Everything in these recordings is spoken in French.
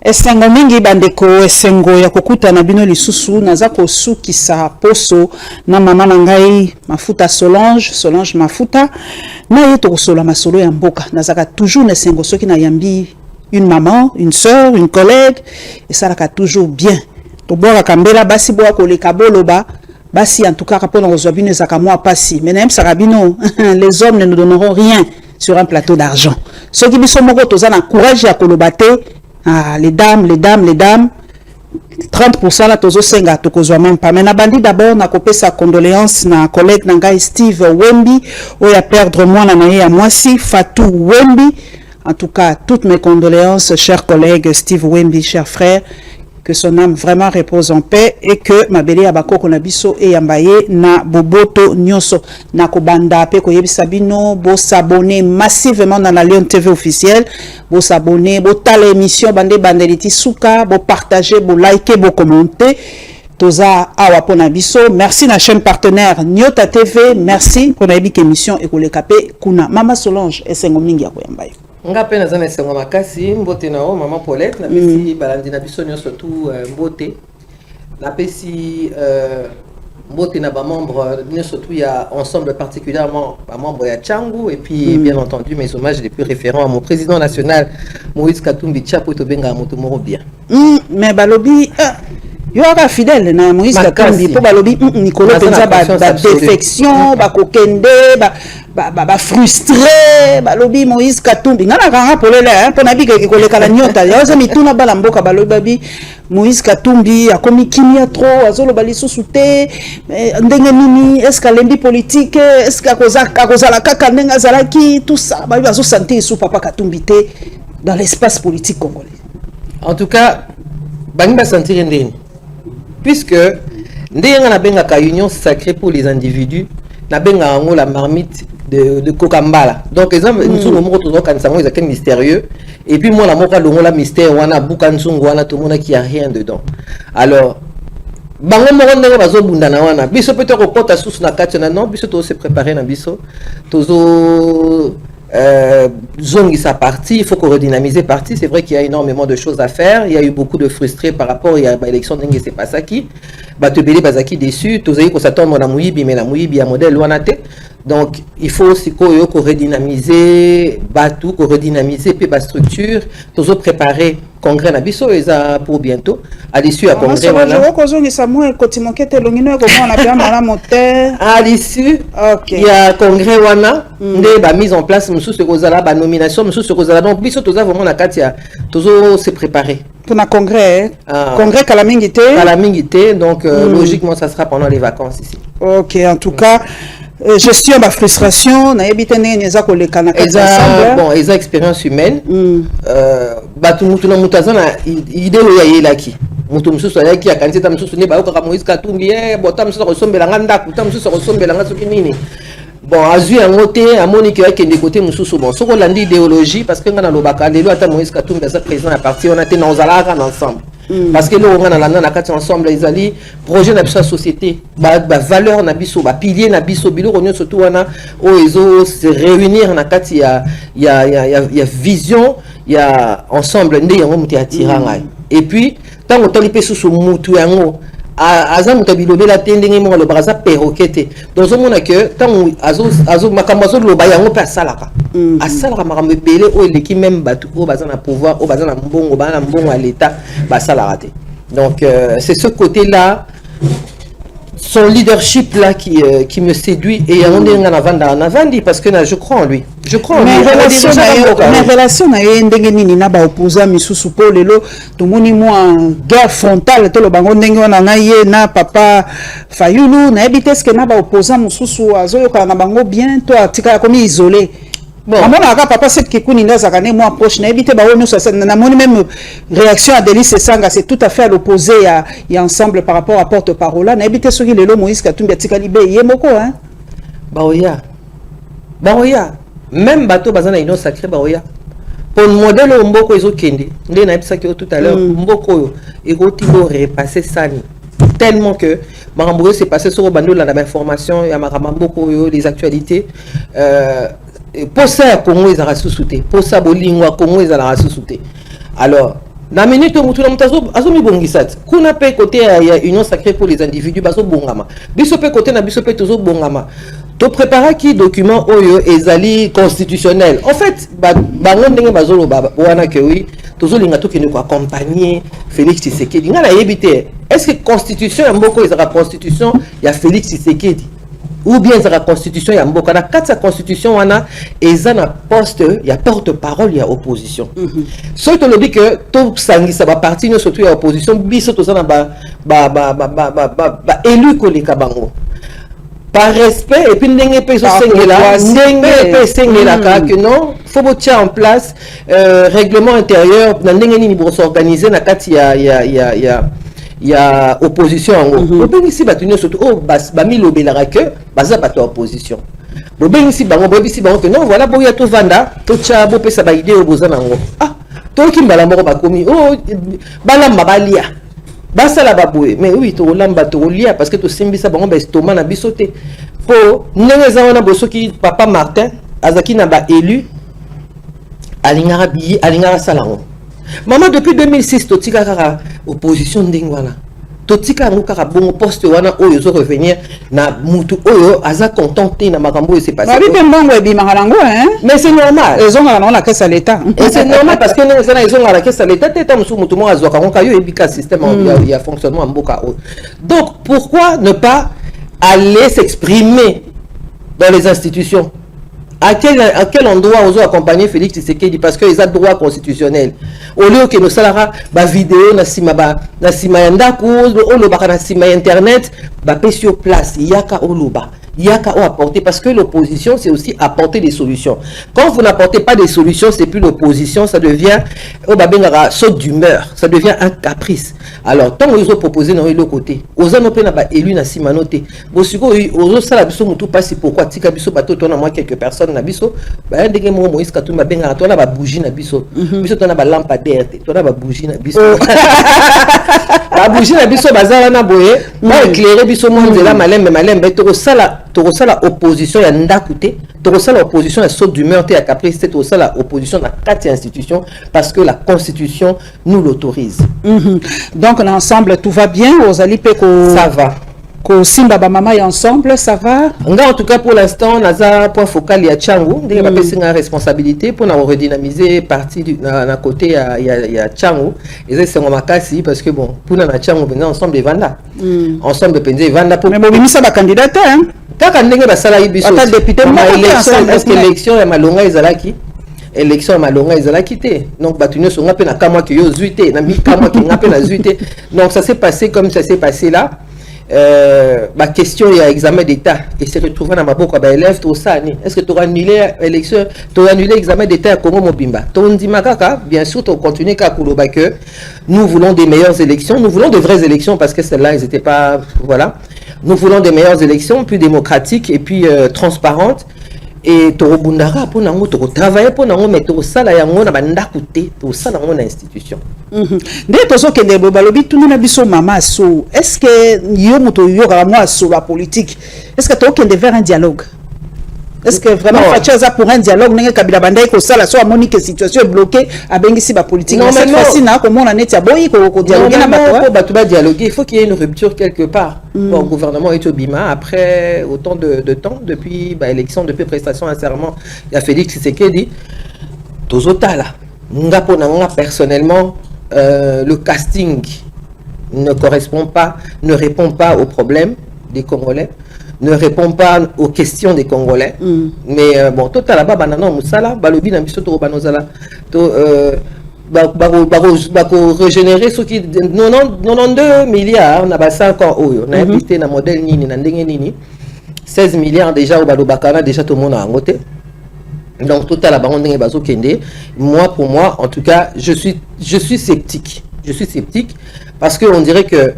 Esengo mingi bandeko esengo ya kokuta na bino lisusu naza kosukisa poso na mama na ngai Mafuta Solange Mafuta na ye tokosola masolo ya mboka nazaka toujours esengo soki na yambi une maman, une sœur, une collègue et ça la toujours bien. To boka kambela basi boka koleka boloba basi en tout cas rapport aux obines zaka moi passi mais même sarabino les hommes ne nous donneront rien sur un plateau d'argent. Ceux qui biso moko tozana courage ya kolobate. Ah, les dames, 30% la tozo senga tokozwa même pas. Mais na bandi d'abord na kopé sa condoléance na collègue nanga Steve Wembi ou ya perdre moi na ya moisi Fatou Wembi. En tout cas, toutes mes condoléances, chers collègues Steve Wembi, chers frères, que son âme vraiment repose en paix et que ma belle abako konabiso et yambaye na boboto nyoso na kobanda pe koyebisa bino bo s'abonner massivement dans la Lion TV officielle, bo s'abonner, bo tala émission bande bandeliti souka, bo partager, bo liker, bo commenter. Toza awa pona biso, merci na chaîne partenaire Nyota TV, merci pour la émission et kolekape kuna Mama Solange esengo mingi ya koyambaye. Nga pena zana esengo makasi mbote na o maman Paulette na pesi balandi na biso nyonso surtout mbote na pesi mbote na ba membre surtout il y a ensemble particulièrement ba membre ya Tchangu et puis bien entendu mes hommages les plus référents à mon président national Moïse Katumbi Tchapo to benga moto moro bien mais balobi yo aka fidèle na Moïse Katumbi po balobi Nicolas penza ba défection ba kokende ba frustré balobi Moïse Katumbi ngana kanga polele po na bi ke koleka la nyota ya oza mituna bala mboka balobi babi Moïse Katumbi akomi kimia trop azolo bali susute ndenge nini est-ce qu'alembi politique est-ce qu'akozala kaka ndenga zalaki tout ça ba bazo sentir sous papa Katumbi te dans l'espace politique congolais. En tout cas bangi ba sentir ndeni puisque ndenge na benga ka union sacrée pour les individus na benga ngo la marmite de Kokambala. Donc exemple nous sommes moko to kan sango ezaka mystérieux et puis moi la moko longo la mystère wana buka nzungu wana to mona qui a rien dedans. Alors bango moko ndenge bazo bundana wana biso peut-être ko porta sous na kati na non biso to se préparer na biso tozo zongi sa partie, il faut qu'on redynamiser partie. C'est vrai qu'il y a énormément de choses à faire. Il y a eu beaucoup de frustrés par rapport à l'élection d'Engue Sepasaki. Batebele Bazaki déçu. Tozaï qu'on s'attend à la Mouibi, mais la Mouibi a modèle Luanate. Donc il faut aussi qu'on redynamiser Batou, qu'on redynamiser puis la structure. Tozo préparer congrès na biso eza pour bientôt. À l'issue à congrès wana. À l'issue, il y a congrès wana. La mise en place, nous sommes la nomination, nous sommes donc biso toza vraiment na katia. Tozo se préparer. Pour un congrès, congrès Kalamingité, donc logiquement ça sera pendant les vacances ici. Ok, en tout cas, gestion de la frustration, na ebitene neza koleka na kati bon, eza expérience humaine. Batu mutu na mutazana idée ya yelaki. Mutu mususu ayaki ya kanisa mususu ne ba ko Moïse Katumbi bota mususu kosombela nganda kuta mususu kosombela ngasoki nini. Bon, azui un côté, à Monique qui est des côtés mususu bon, so kolandi idéologie parce que ngana lobaka lelo ata Moïse Katumbi sa président à partir on a été dans zalaka ensemble. Parce que là on a na kati ensemble les ali projet na biso société ba valeur na biso ba pilier na biso bilo ronyo surtout wana o ezo se réunir na kati ya vision ya ensemble ndé yango muti atiranga et puis tant on tali pe sous mutu yango aza mutabilobe la tendenge mo le braza perroquete donc on a que tant azo makambazo lo ba yango pa salaka asalaka makambe belé o leki même batu o baza na pouvoir o baza na mbongo ba na mbongo à l'état ba salaka te donc c'est ce côté là son leadership là qui me séduit et on est en avant parce que je crois en lui. Je crois en lui. Mais relation na yo ndenge nini na ba opposant misusu po lelo to moni moi guerre frontale to lo bango ndenge wana na ye na papa Fayulu na ebite ce que na ba opposant misusu azoyoka na bango bien to atika comme isolé. Bon, papa c'est que Kikuni Ndazakane moi proche na éviter ba nous ça na moni même réaction à Délice Sanga c'est tout à fait à l'opposé il ensemble par rapport à porte-parole là na éviter ce qui le Moïse Katumbi atikali be yemoko hein baoya même bateau bazana ino sacré baoya pour modèle mboko ezo kende ndé na ebisa tout à l'heure mboko ekoti bo repasser ça tellement que makambo s'est passé sur bando la information ya makambo les actualités pour ça Congo ils ont ressuscité pour ça bolingwa Congo ils ont ressuscité alors na minute mutu na mutazo azomi bongisat kuna pe côté ya union sacrée pour les individus bazo bongama biso pe côté na biso pe tozo bongama to préparer qui document oyo ezali constitutionnel en fait bango ndenge bazo loba wana que oui tozo linga to kene ko accompagner Félix Tshisekedi ngana yebite est-ce que constitution ya mboko ezaka constitution ya Félix Tshisekedi ou bien la constitution ya mboka na kati ya constitution wana eza na poste ya porte-parole ya opposition so to lobi que to sangisa ba parti no surtout ya opposition biso to sana ba élu koleka bango par respect et puis ndenge pe so sengela ndenge pe sengela ka que non faut mettre en place règlement intérieur na ndenge nini bo s'organiser na kati ya opposition ngo bo ici batunyo surtout oh bami lobelaka que baza bato opposition bo ici bango que non voilà bo ya to vanda to cha bo pesa ba idée obozana ngo ah to kimbala moko bakomi oh balamba balia basala baboye mais oui to lamba to lia parce que to simbisa bango ba estomac na bisote po ndenge za wana bosoki papa Martin azaki na ba élu alingara salango maman depuis 2006 to tika kaka opposition ndenge wana to tika ngo kaka bongo poste wana oyo zo revenir na mutu oyo aza contenté na makambo c'est passé ba mbongo ebi mangalango hein mais c'est normal ils ont la caisse à l'état et c'est normal parce que ils ont la caisse à l'état teta musu mutu mo azoka ngo kayo ebika système il y a fonctionnement mboka donc pourquoi ne pas aller s'exprimer dans les institutions? À quel endroit on doit accompagner Félix Tshisekedi parce qu'ils ont droit constitutionnel. Au lieu que nous salara ba vidéo na sima yanda ko oloba na sima internet ba pe sur place yaka oloba yaka o apporter parce que l'opposition c'est aussi apporter des solutions. Quand vous n'apportez pas des solutions, c'est plus l'opposition, ça devient au babengara saute d'humeur, ça devient un caprice. Alors tant ils ont proposé dans le côté, aux anope na ba élu na simanote. Bosiko ozo sala biso mutu pasi pourquoi tika biso bato tona moi quelques personnes na biso ba ndenge mo Moïse Katumba bengara tona ba bougie na biso. Biso tona ba lampadaire, tona ba bougie na biso. Ba bougie na biso bazala na boye, ba éclairer biso mo nzela malembe to sala opposition ya ndakute, to sala opposition ya saute d'humeur te ya caprice, to sala opposition na quatre institutions parce que la constitution nous l'autorise. Donc l'ensemble tout va bien aux alipeko ça va ko simba ba mama ya ensemble ça va en tout cas pour l'instant naza point focal ya Tchangu ndenge ba pesi nga responsabilité pour na redynamiser partie na côté ya Tchangu et c'est makasi parce que bon pour na Tchangu venir ensemble vanda ensemble penze vanda pour mais bobimisa ba candidat hein kaka ndenge ba sala yibiso ata député est-ce que élection ya malonga ezalaki élection ya malonga ezalaki te donc batunyo songa pe na kamwa ki yo zuite na mi kamwa ki nga pe na zuite donc ça s'est passé comme ça s'est passé là ma question il y a examen d'état et se retrouver dans ma boca ba élève tout ça est-ce que tu auras annulé élection tu auras annulé examen d'état à Congo Mobimba ton dit makaka bien sûr tu continuer ka kuloba que nous voulons des meilleures élections, nous voulons de vraies élections parce que celles-là elles étaient pas voilà, nous voulons des meilleures élections plus démocratiques et puis transparentes. Et torobundara pour nango to travailler pour nango mais to sala yango na bandako te to sala nango na institution nde tozo ke de balobi tunu na biso mama so est-ce que yo moto yo ka moi sur la politique est-ce que to ke de vers un dialogue est-ce que vraiment Fatia za pour un dialogue nenge kabila bandai ko sala so amoni que situation est bloquée a bengisi ba politique mais cette fois-ci na ko mona net ya boyi ko dialoguer na bato ba dialoguer il faut qu'il y ait une rupture quelque part. Bon, le gouvernement est au Bima après autant de temps depuis élection depuis prestation à serment il y a Félix Tshisekedi tozotala nga pona nga personnellement le casting ne correspond pas ne répond pas aux problèmes des Congolais ne répond pas aux questions des Congolais. Mais bon, tout à la bas banana musala, balobi na biso to banozala, to régénérer ce qui 92 milliards na ba 5 ans oyo, na invité na modèle nini na ndenge nini. 16 milliards déjà au balobakana déjà tout le monde a ngoté. Donc tout à la bas ndenge bazo kende. Moi pour moi en tout cas, je suis sceptique. Je suis sceptique parce que on dirait que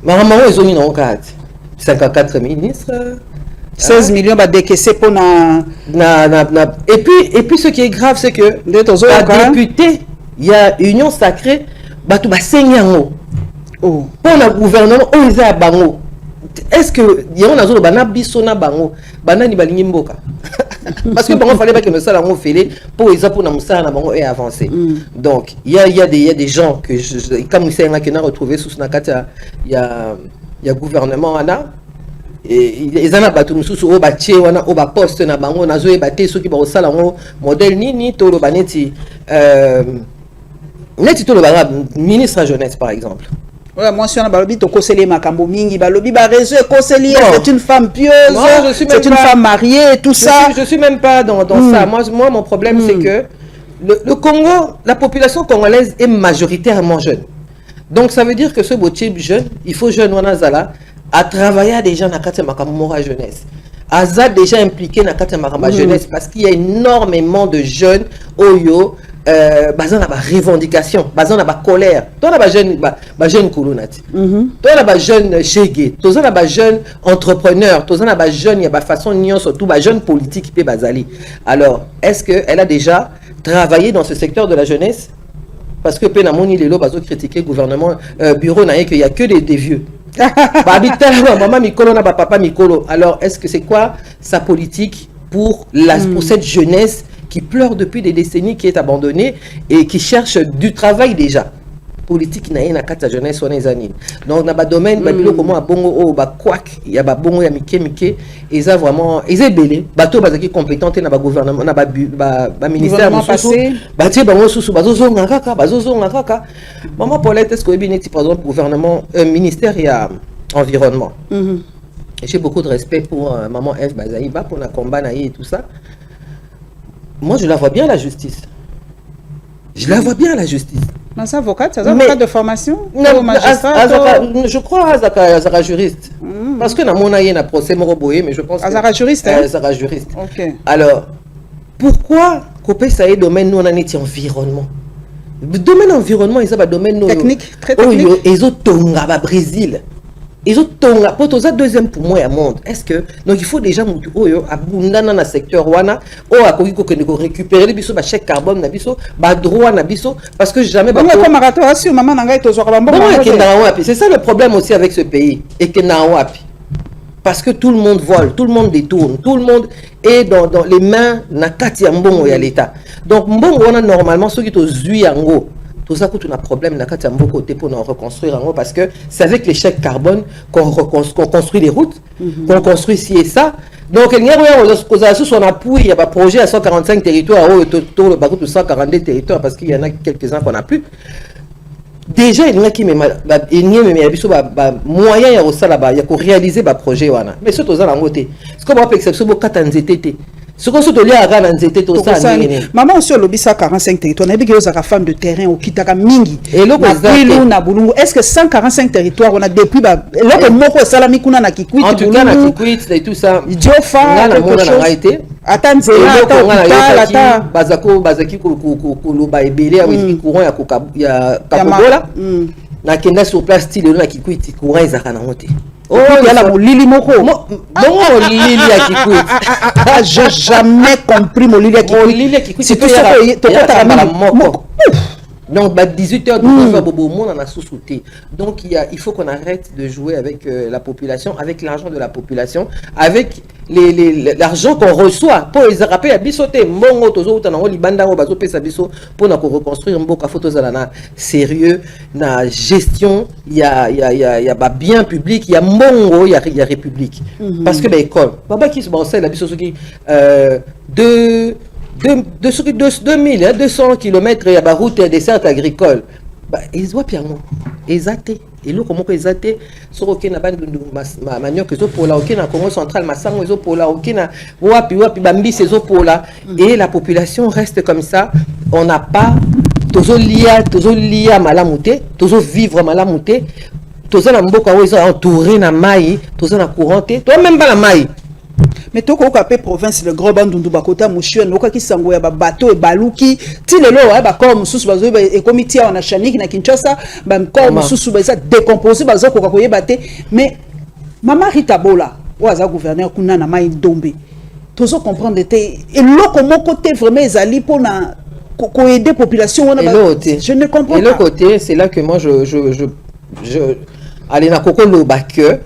maman ils ont mis en cadre 54 ministres 16 millions va décaisser pour et puis ce qui est grave c'est que les députés il y a union sacrée batu ba senyango pour le gouvernement ils a bango est-ce que y a on a zo bana biso na bango bana ni balingi mboka Parce que bon, il fallait pas que nous ça l'on fait pour les pour nous ça et avancer. Donc il y a des gens que comme c'est un qui n'a retrouvé sous Nakata, il y a gouvernement là. Et ils en a battu nous sous au bâti au bas poste na bango na zoé batté ceux qui vont ça l'on modèle ni tolo baneti neti tolo banga ministre à jeunesse par exemple. Ouais, moi, si on a balobi, to koseli makambo mingi, balobi, ba réseau koseli, c'est une femme pieuse, c'est une femme mariée, tout ça. Je suis même pas dans ça. Moi, mon problème, c'est que le Congo, la population congolaise est majoritairement jeune. Donc, ça veut dire que ce beau type jeune, il faut jeune Wanazala, à travailler déjà dans la makambo jeunesse. Aza déjà impliqué dans la makambo jeunesse parce qu'il y a énormément de jeunes, Oyo, basant na ba revendication, basant na ba colère. Toi na ba jeune kolonati. Toi na ba jeune chege, toi na ba jeune entrepreneur, toi na ba jeune y a ba façon nion surtout ba jeune politique pe bazali. Alors, est-ce que elle a déjà travaillé dans ce secteur de la jeunesse? Parce que pe na moni lelo bazo critiquer le gouvernement bureau na qu'il y a que des vieux. Ba habita maman mikolo na ba papa mikolo. Alors, est-ce que c'est quoi sa politique pour cette jeunesse qui pleure depuis des décennies, qui est abandonnée et qui cherche du travail déjà. Politique n'a rien à quatre jeunesse on les années. Donc dans le domaine babilo comment à bongo oh ba quack il y a ba bongo ya mike et ça vraiment ils est belé bateau bazaki compétente na ba gouvernement na ba ministère passé batie bango sous bazozo ngaka maman Paulette est-ce que bien par exemple gouvernement ministère et environnement. J'ai beaucoup de respect pour maman F Bazaïba pour la combat et tout ça. Moi, je la vois bien, la justice. Je la vois bien, la justice. Mais c'est avocate, c'est avocate de formation? Non, magistrat, je crois à Zara juriste. Parce que dans mon aïe, il y a un procès Moroboé, mais je pense que... Zara juriste, hein? Zara juriste. Ok. Alors, pourquoi Copé, ça est domaine, nous, on en est environnement. Le domaine environnement, il y a un domaine... Technique, très technique. Ils ont Tonga, Brésil. Ils ont tonga pour tous deuxième pour moi à monde. Est-ce que donc il faut déjà mutu oyo abundana na secteur wana o akoki ko récupérer les biso ba chèque carbone na biso ba droit na biso parce que jamais ba comme marathon assure maman nanga to zo kabamba. C'est ça le problème aussi avec ce pays et que na wapi. Parce que tout le monde vole, tout le monde détourne, tout le monde est dans les mains na kati ya mbongo ya l'état. Donc mbongo wana normalement ceux qui to zui yango tout ça coûte un problème na kati ya mboko te pour reconstruire en parce que c'est avec les chèques carbone qu'on construit les routes, qu'on construit ci et ça. Donc il y a rien sur son appui, il y a pas projet à 145 territoires autour le bateau de 142 territoires parce qu'il y en a quelques-uns qu'on n'a plus. Déjà il y a qui mais moyen ya ça là-bas, il y a qu'on réaliser ba projet wana. Mais surtout ça la côté. C'est comme on peut exception bo katanzete. Ce qu'on se doit à Ranzete tout ça. Maman sur le bisa 45 territoires, on a dit que les femme de terrain au Kitaka Mingi. Et le est-ce que 145 territoires on a depuis l'autre mot salami kuna na kikwit en tout cas na kikwit et tout ça. Idiofa quelque chose. Attends, bazaki kuluba ebele avec courant ya kabola. Na kenda sur place style na kikwit courant ezaka na moté. Oh, il y a la molili moko. Bon, lili à Kikwit. J'ai jamais compris mon lili à Kikwit. C'est tout ça que donc, 18h, on a sous-souté. Donc, il faut qu'on arrête de jouer avec la population, avec l'argent de la population, avec l'argent qu'on reçoit. Pour les rappeler, à bisoté, mongo, tozo, tanango, libanda, bazo, pesa biso, pour reconstruire un beau photo zalana sérieux, na gestion, il y a bien public, il y a mongo, il y a république. Parce que, école, papa qui se pensait, la biso, qui, 2200 km il y a la route des certes agricoles. Ils voient bien, ils athées. Et là, comment ils athées, sur aucun bande de manioc, ils ont pour la aucun Congo central, Massango, ils ont pour la aucun wapi, bambi, ils ont pour la. Et la population reste comme ça. On n'a pas. Toujours lié à malamouté, toujours vivre malamouté. Toujours dans beaucoup ils sont entourés na maï, toujours na couranté. Toi même pas la maï. Mais to ko kapé province le grand bandundu bakota mushwe noka kisango ya ba bateau e baluki ti lelo ba comme mususu bazo e comité on a chanik na Kinshasa ba comme mususu ba ça décomposé bazo ko koyeba te mais mama Rita Bola o aza gouverneur kuna na mai ndombe tozo comprendre te et loko moko te vraiment ezali pona ko aider population wana je ne comprends pas. Et le côté c'est là que moi je allez na kokolo ba que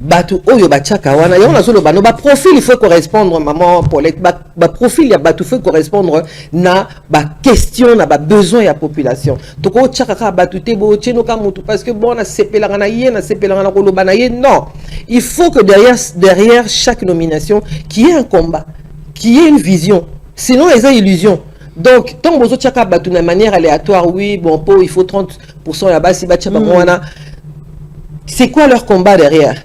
batu oyo bachaka wana yo na solo bano ba profil il faut correspondre maman Paulette ba profil ya batu faut correspondre na ba question na ba besoin ya population to ko chaka ka batu te bo cheno ka mutu parce que bon na sepelanga na ye na sepelanga na koloba na ye non il faut que derrière chaque nomination qu'il y ait un combat qu'il y ait une vision sinon ils ont illusion. Donc tant que vous chaka batu na manière aléatoire oui bon il faut 30% ya basi ba chaka wana c'est quoi leur combat derrière?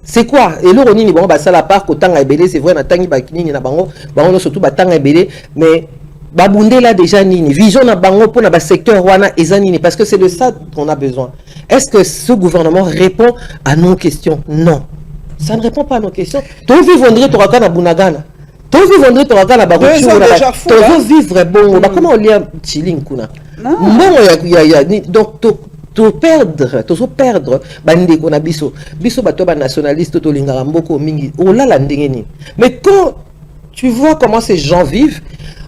C'est quoi? Et là, on dit bon, bah ça la part qu'au temps ebélé, c'est vrai, na tangi bakini na bango, bango surtout batang ebélé, mais babundé là déjà nini, vision na bango pour na secteur wana ezanini, parce que c'est de ça qu'on a besoin. Est-ce que ce gouvernement répond à nos questions? Non, ça ne répond pas à nos questions. Toi vivre André Toraka na Bunagana, toi vivre André Toraka na Barochu, toi vivre bon, bah comment on lit un chilling kuna? Bon, donc to perdre bande ko na biso bato ba nationaliste to lingara mboko mingi olala ndenge ni. Mais quand tu vois comment ces gens vivent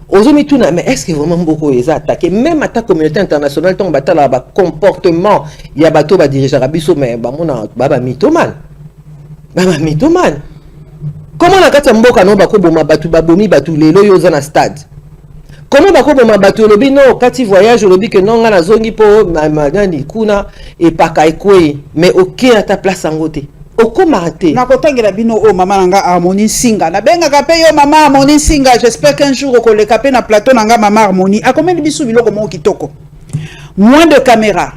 ozomitouna mais est-ce que vraiment mboko eza attaqué même à ta communauté internationale tant batala ba comportement ya bato ba dirigeant biso mais ba mona baba mythomane comment na kati mboka no bako boma bato babomi bato lelo yo za na stade. Comment bako boma bato lobi non kati voyage lobi que non nga na zongi po magani kuna et paka ekwe mais OK à ta place en côté oko marate na kotangela bino o mama nanga Harmonie Singa na benga ka pe yo mama Harmonie Singa j'espère qu'un jour okoleka pe na plateau nanga mama Harmonie akomeli bisu biloko mo kitoko moins de caméras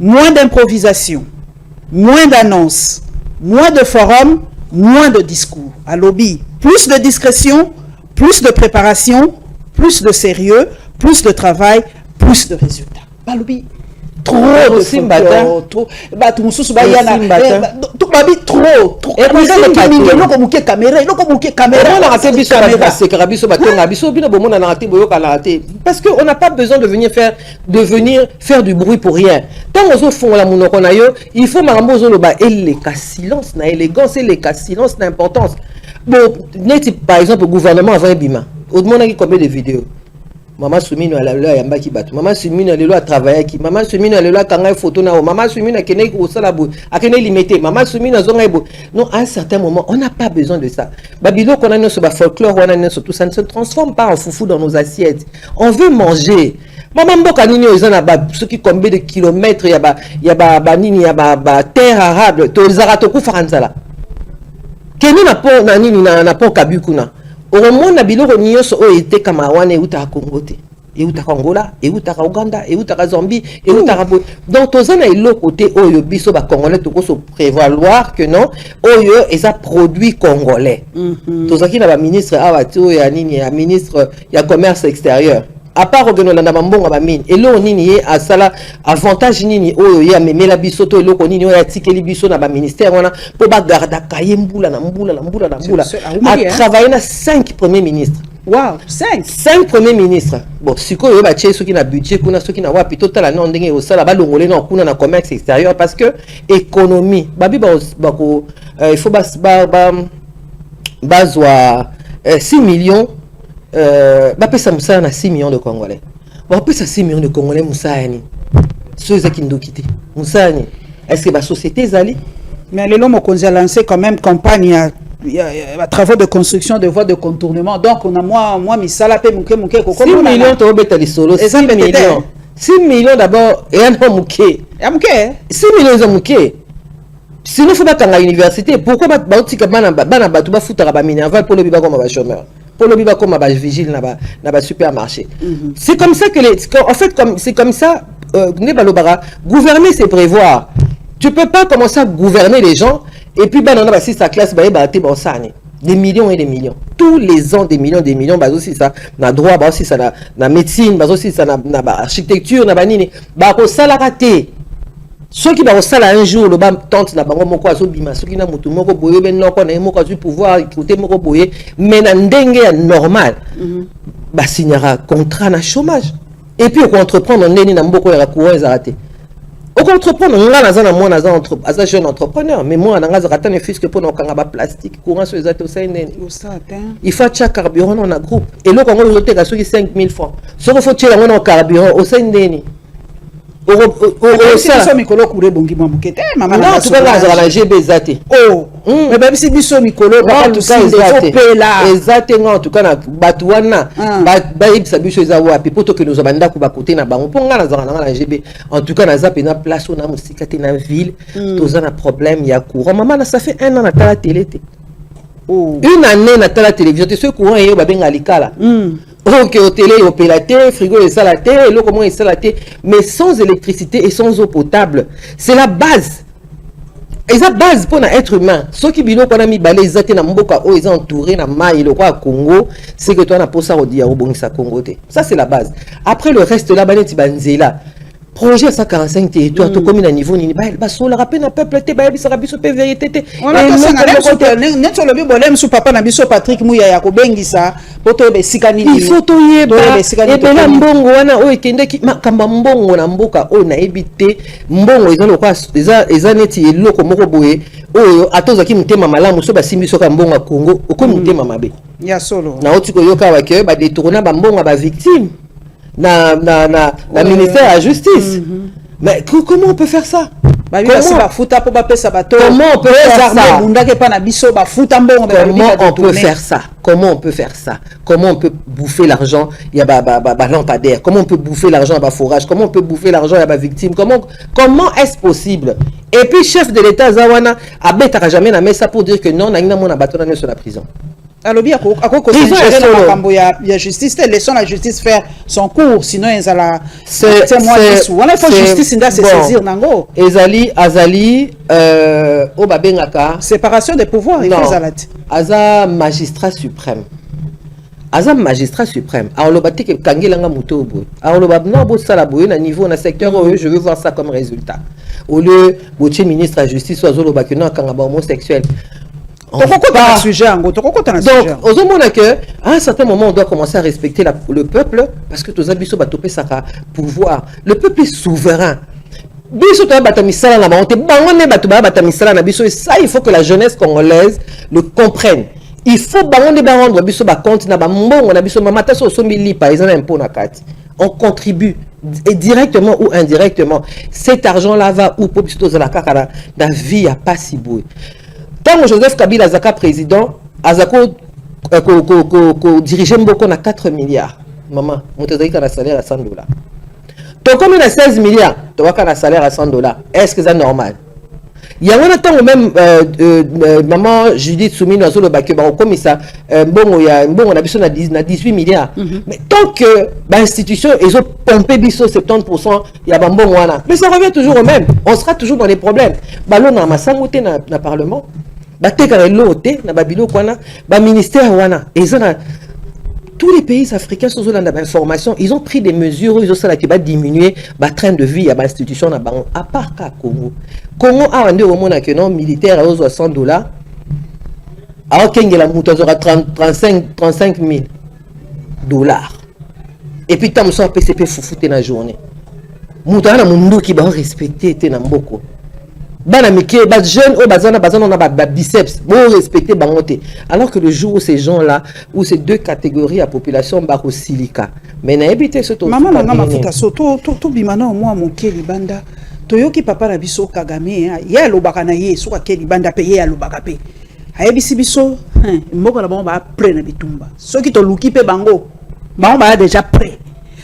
moins d'improvisation moins d'annonces moins de forums moins de discours à lobby plus de discrétion plus de préparation plus de sérieux, plus de travail, plus de résultats. Balobi trop de simbata, trop. Bah tout mususu ba yana. Tout babi trop. Et puis ça le loko muke caméra, loko muke caméra. On a raté biso caméra, c'est que biso batonga biso bino bomo na raté boyo kala raté. Parce que on n'a pas besoin de venir faire du bruit pour rien. Tant aux font la monoko na yo, il faut marambo zo loba et les cas silence na élégance et les cas silence d'importance. Bon, net par exemple le gouvernement avant bima. Au-delà de combien de vidéos maman Soumino elle a yamba ki batu maman Soumino elle a travaillé qui maman Soumino elle a kanga photo na maman Soumino kene ko sala bo akene limité maman Soumino zonga bo non à un certain moment on n'a pas besoin de ça babilo qu'on a no sur ba folklore on a no sur tout ça ne se transforme pas en foufou dans nos assiettes on veut manger maman mboka nini ozana ba ceux qui combien de kilomètres ya ba nini ya ba terre arable to zarato ku faranzala keni na po na nini na po kabukuna au moins na biloko nyonso o ete kama wana euta Congo te euta Angola euta Uganda euta Zambie euta donc tozana eloko te oyo biso ba congolais to ko se prévaloir que non oyo eza produit congolais tozaki na ba ministre awa to ya nini ya ministre ya commerce extérieur à part ogenolanda bambonga ba mine elo nini ye asala avantage nini oyo ya memela biso to eloko nini oyo atikeli biso na ba ministère wana po ba garda kaye mbula na a travaillé na 5 premiers ministres. Wow, 5 premiers ministres. Bon, sikoyo ba tché soki na budget kuna soki na wapi total na ndenge o sala ba longolé na kuna na commerce extérieur parce que économie babi ba ko il faut bazwa 6 millions bapesa musaya na 6 millions de Congolais. Bapesa 6 millions de Congolais musaya ni. Ceux qui nous quittent. Musaya ni. Est-ce que la société zali? Mais les hommes ont lancé quand même campagne à travaux de construction de voies de contournement. Donc on a moi misala pe muke 6 millions to beta li solo 6 millions. 6 millions d'abord et un muke. Ya muke? 6 millions za muke. Sinon faut pas à l'université. Pourquoi ba tika bana batu ba futara ba minerval pour le biba comme ba chômeur. Pour le biba comme ba vigile na ba supermarché. C'est comme ça que en fait c'est comme ça gouverner c'est prévoir. Tu peux pas commencer à gouverner les gens et puis on a sa classe des millions et des millions. Tous les ans des millions bah aussi ça na droit bah aussi ça na médecine bah aussi ça na architecture na banini bah ko sala raté. Ceux qui vont ça un jour le bas tente na bango moko azobima ceux qui na mutu moko boye ben noko na moko azu pouvoir écouter moko boye mais na ndenge normal bah signera contrat na chômage et puis on entreprendre ndeni na mboko ya courant ezaraté au entreprendre nga nazana moi naza jeune entrepreneur mais moi naza raté ne fils que pour nokanga ba plastique courant sur ezate au sein il faut chaque carburant dans un groupe et là quand on te ka soki 5000 francs ce qu'il faut tirer dans carburant au sein ndeni ça mikolo kure bongi mwa mukete mama non tu vas la GB zate oh mais même si biso mikolo pas tout ça exactement en tout cas na batuana ba yebisa biso eza wapi poto que nous abanda ku ba côté na bango ponga na zanga na GB en tout cas na zape na place na musika te na ville toza na problème ya courant maman ça fait 1 an na la télé une année na la télévision te ce courant yo ba benga likala ok, au télé, au pélaté, frigo et salaté, l'eau comment est salaté, mais sans électricité et sans eau potable. C'est la base. Et la base pour l'être humain. Ceux qui bilou qu'on a mis balé, ils étaient mboka, ils ont entouré na maille, le roi Congo, c'est que toi n'a pas ça au dia au Bongisa Congo. Ça c'est la base. Après le reste là, banet banzela. Projet 145 territoires, tout comme il a niveau ni bah sur le rappel n'a peuple té bah bisa rabiso pe vérité. On a pas ça net sur le bibolem sous papa na biso Patrick Mouya ya ko bengisa poto be sikani il faut to yeba et bela mbongo wana o ekende ki makamba mbongo na mboka o na ebité mbongo ezalo kwa eza neti eloko moko boye oyo atoza ki mutema malamu so basimbi soka mbongo ya Congo oko mutema mabe ya solo na otiko yoka wa ke ba détourner ba mbongo ba victime na ministère de la justice. Mais comment on peut faire ça? Comment on peut faire ça? Comment on peut faire ça? Comment on peut bouffer l'argent? Il y a lampadaire. Comment on peut bouffer l'argent? Il y a forage. Comment on peut bouffer l'argent? Il y a victime. Comment est-ce possible? Et puis chef de l'État Zawana a bêta jamais na ça pour dire que non, na ina mona bateau sur la prison. Alors bien la justice laissons la justice faire son cours sinon ils alla il faut justice inda se saisir nango ezali azali o babengaka séparation des pouvoirs il faut zalati aza magistrat suprême alors le bâti que kangelanga mutobo alors le babno bo sala boye na niveau na secteur je veux voir ça comme résultat au lieu botier ministre de la justice soit zolo bakeno kanga ba homosexuel. Donc, à un certain moment, on doit commencer à respecter le peuple parce que tous les topé ça pouvoir. Le peuple est souverain. Ça, il faut que la jeunesse congolaise le comprenne. Il faut rendre compte on contribue et directement ou indirectement. Cet argent-là va où pour la vie à pas si beau. Tant que Joseph Kabila Zaka président, Azako dirigeait beaucoup à 4 milliards. Maman, mon salaire à $100. Donc comme il a 16 milliards, tu as un salaire à $100. Est-ce que c'est normal? Il y a un temps même maman Judith Soumine dans le bac comme ça bon on a besoin de 18 milliards. Mais tant que l'institution ils ont pompé biso 70%, il y a bon wana. Mais ça revient toujours au même. On sera toujours dans les problèmes. Ballon na masangote na parlement. Ministère tous les pays africains sont dans l'information, ils ont pris des mesures, ils ont diminuer le train de vie à l'institution à part Congo. Congo a vendu au monde que non militaire à $100. Alors qu'il y a 35 000 $. Et puis tant que PCP foufoute la journée. Moutana mundu qui va respecter te mboko. Bana mike ba jeune o bazana on a ba biceps bon respecter bangote alors que le jour où ces gens là où ces deux catégories à population ba ko silika mais na ebité ce to maman nga mafuta soto to bimana moi mon keli banda toyoki papa na biso Kagame ya lobaka na ye so ka keli banda pe ye ya lobaka pe ayebisi biso mboko na bango ba prêt na bitumba soki to luki pe bango ba déjà prêt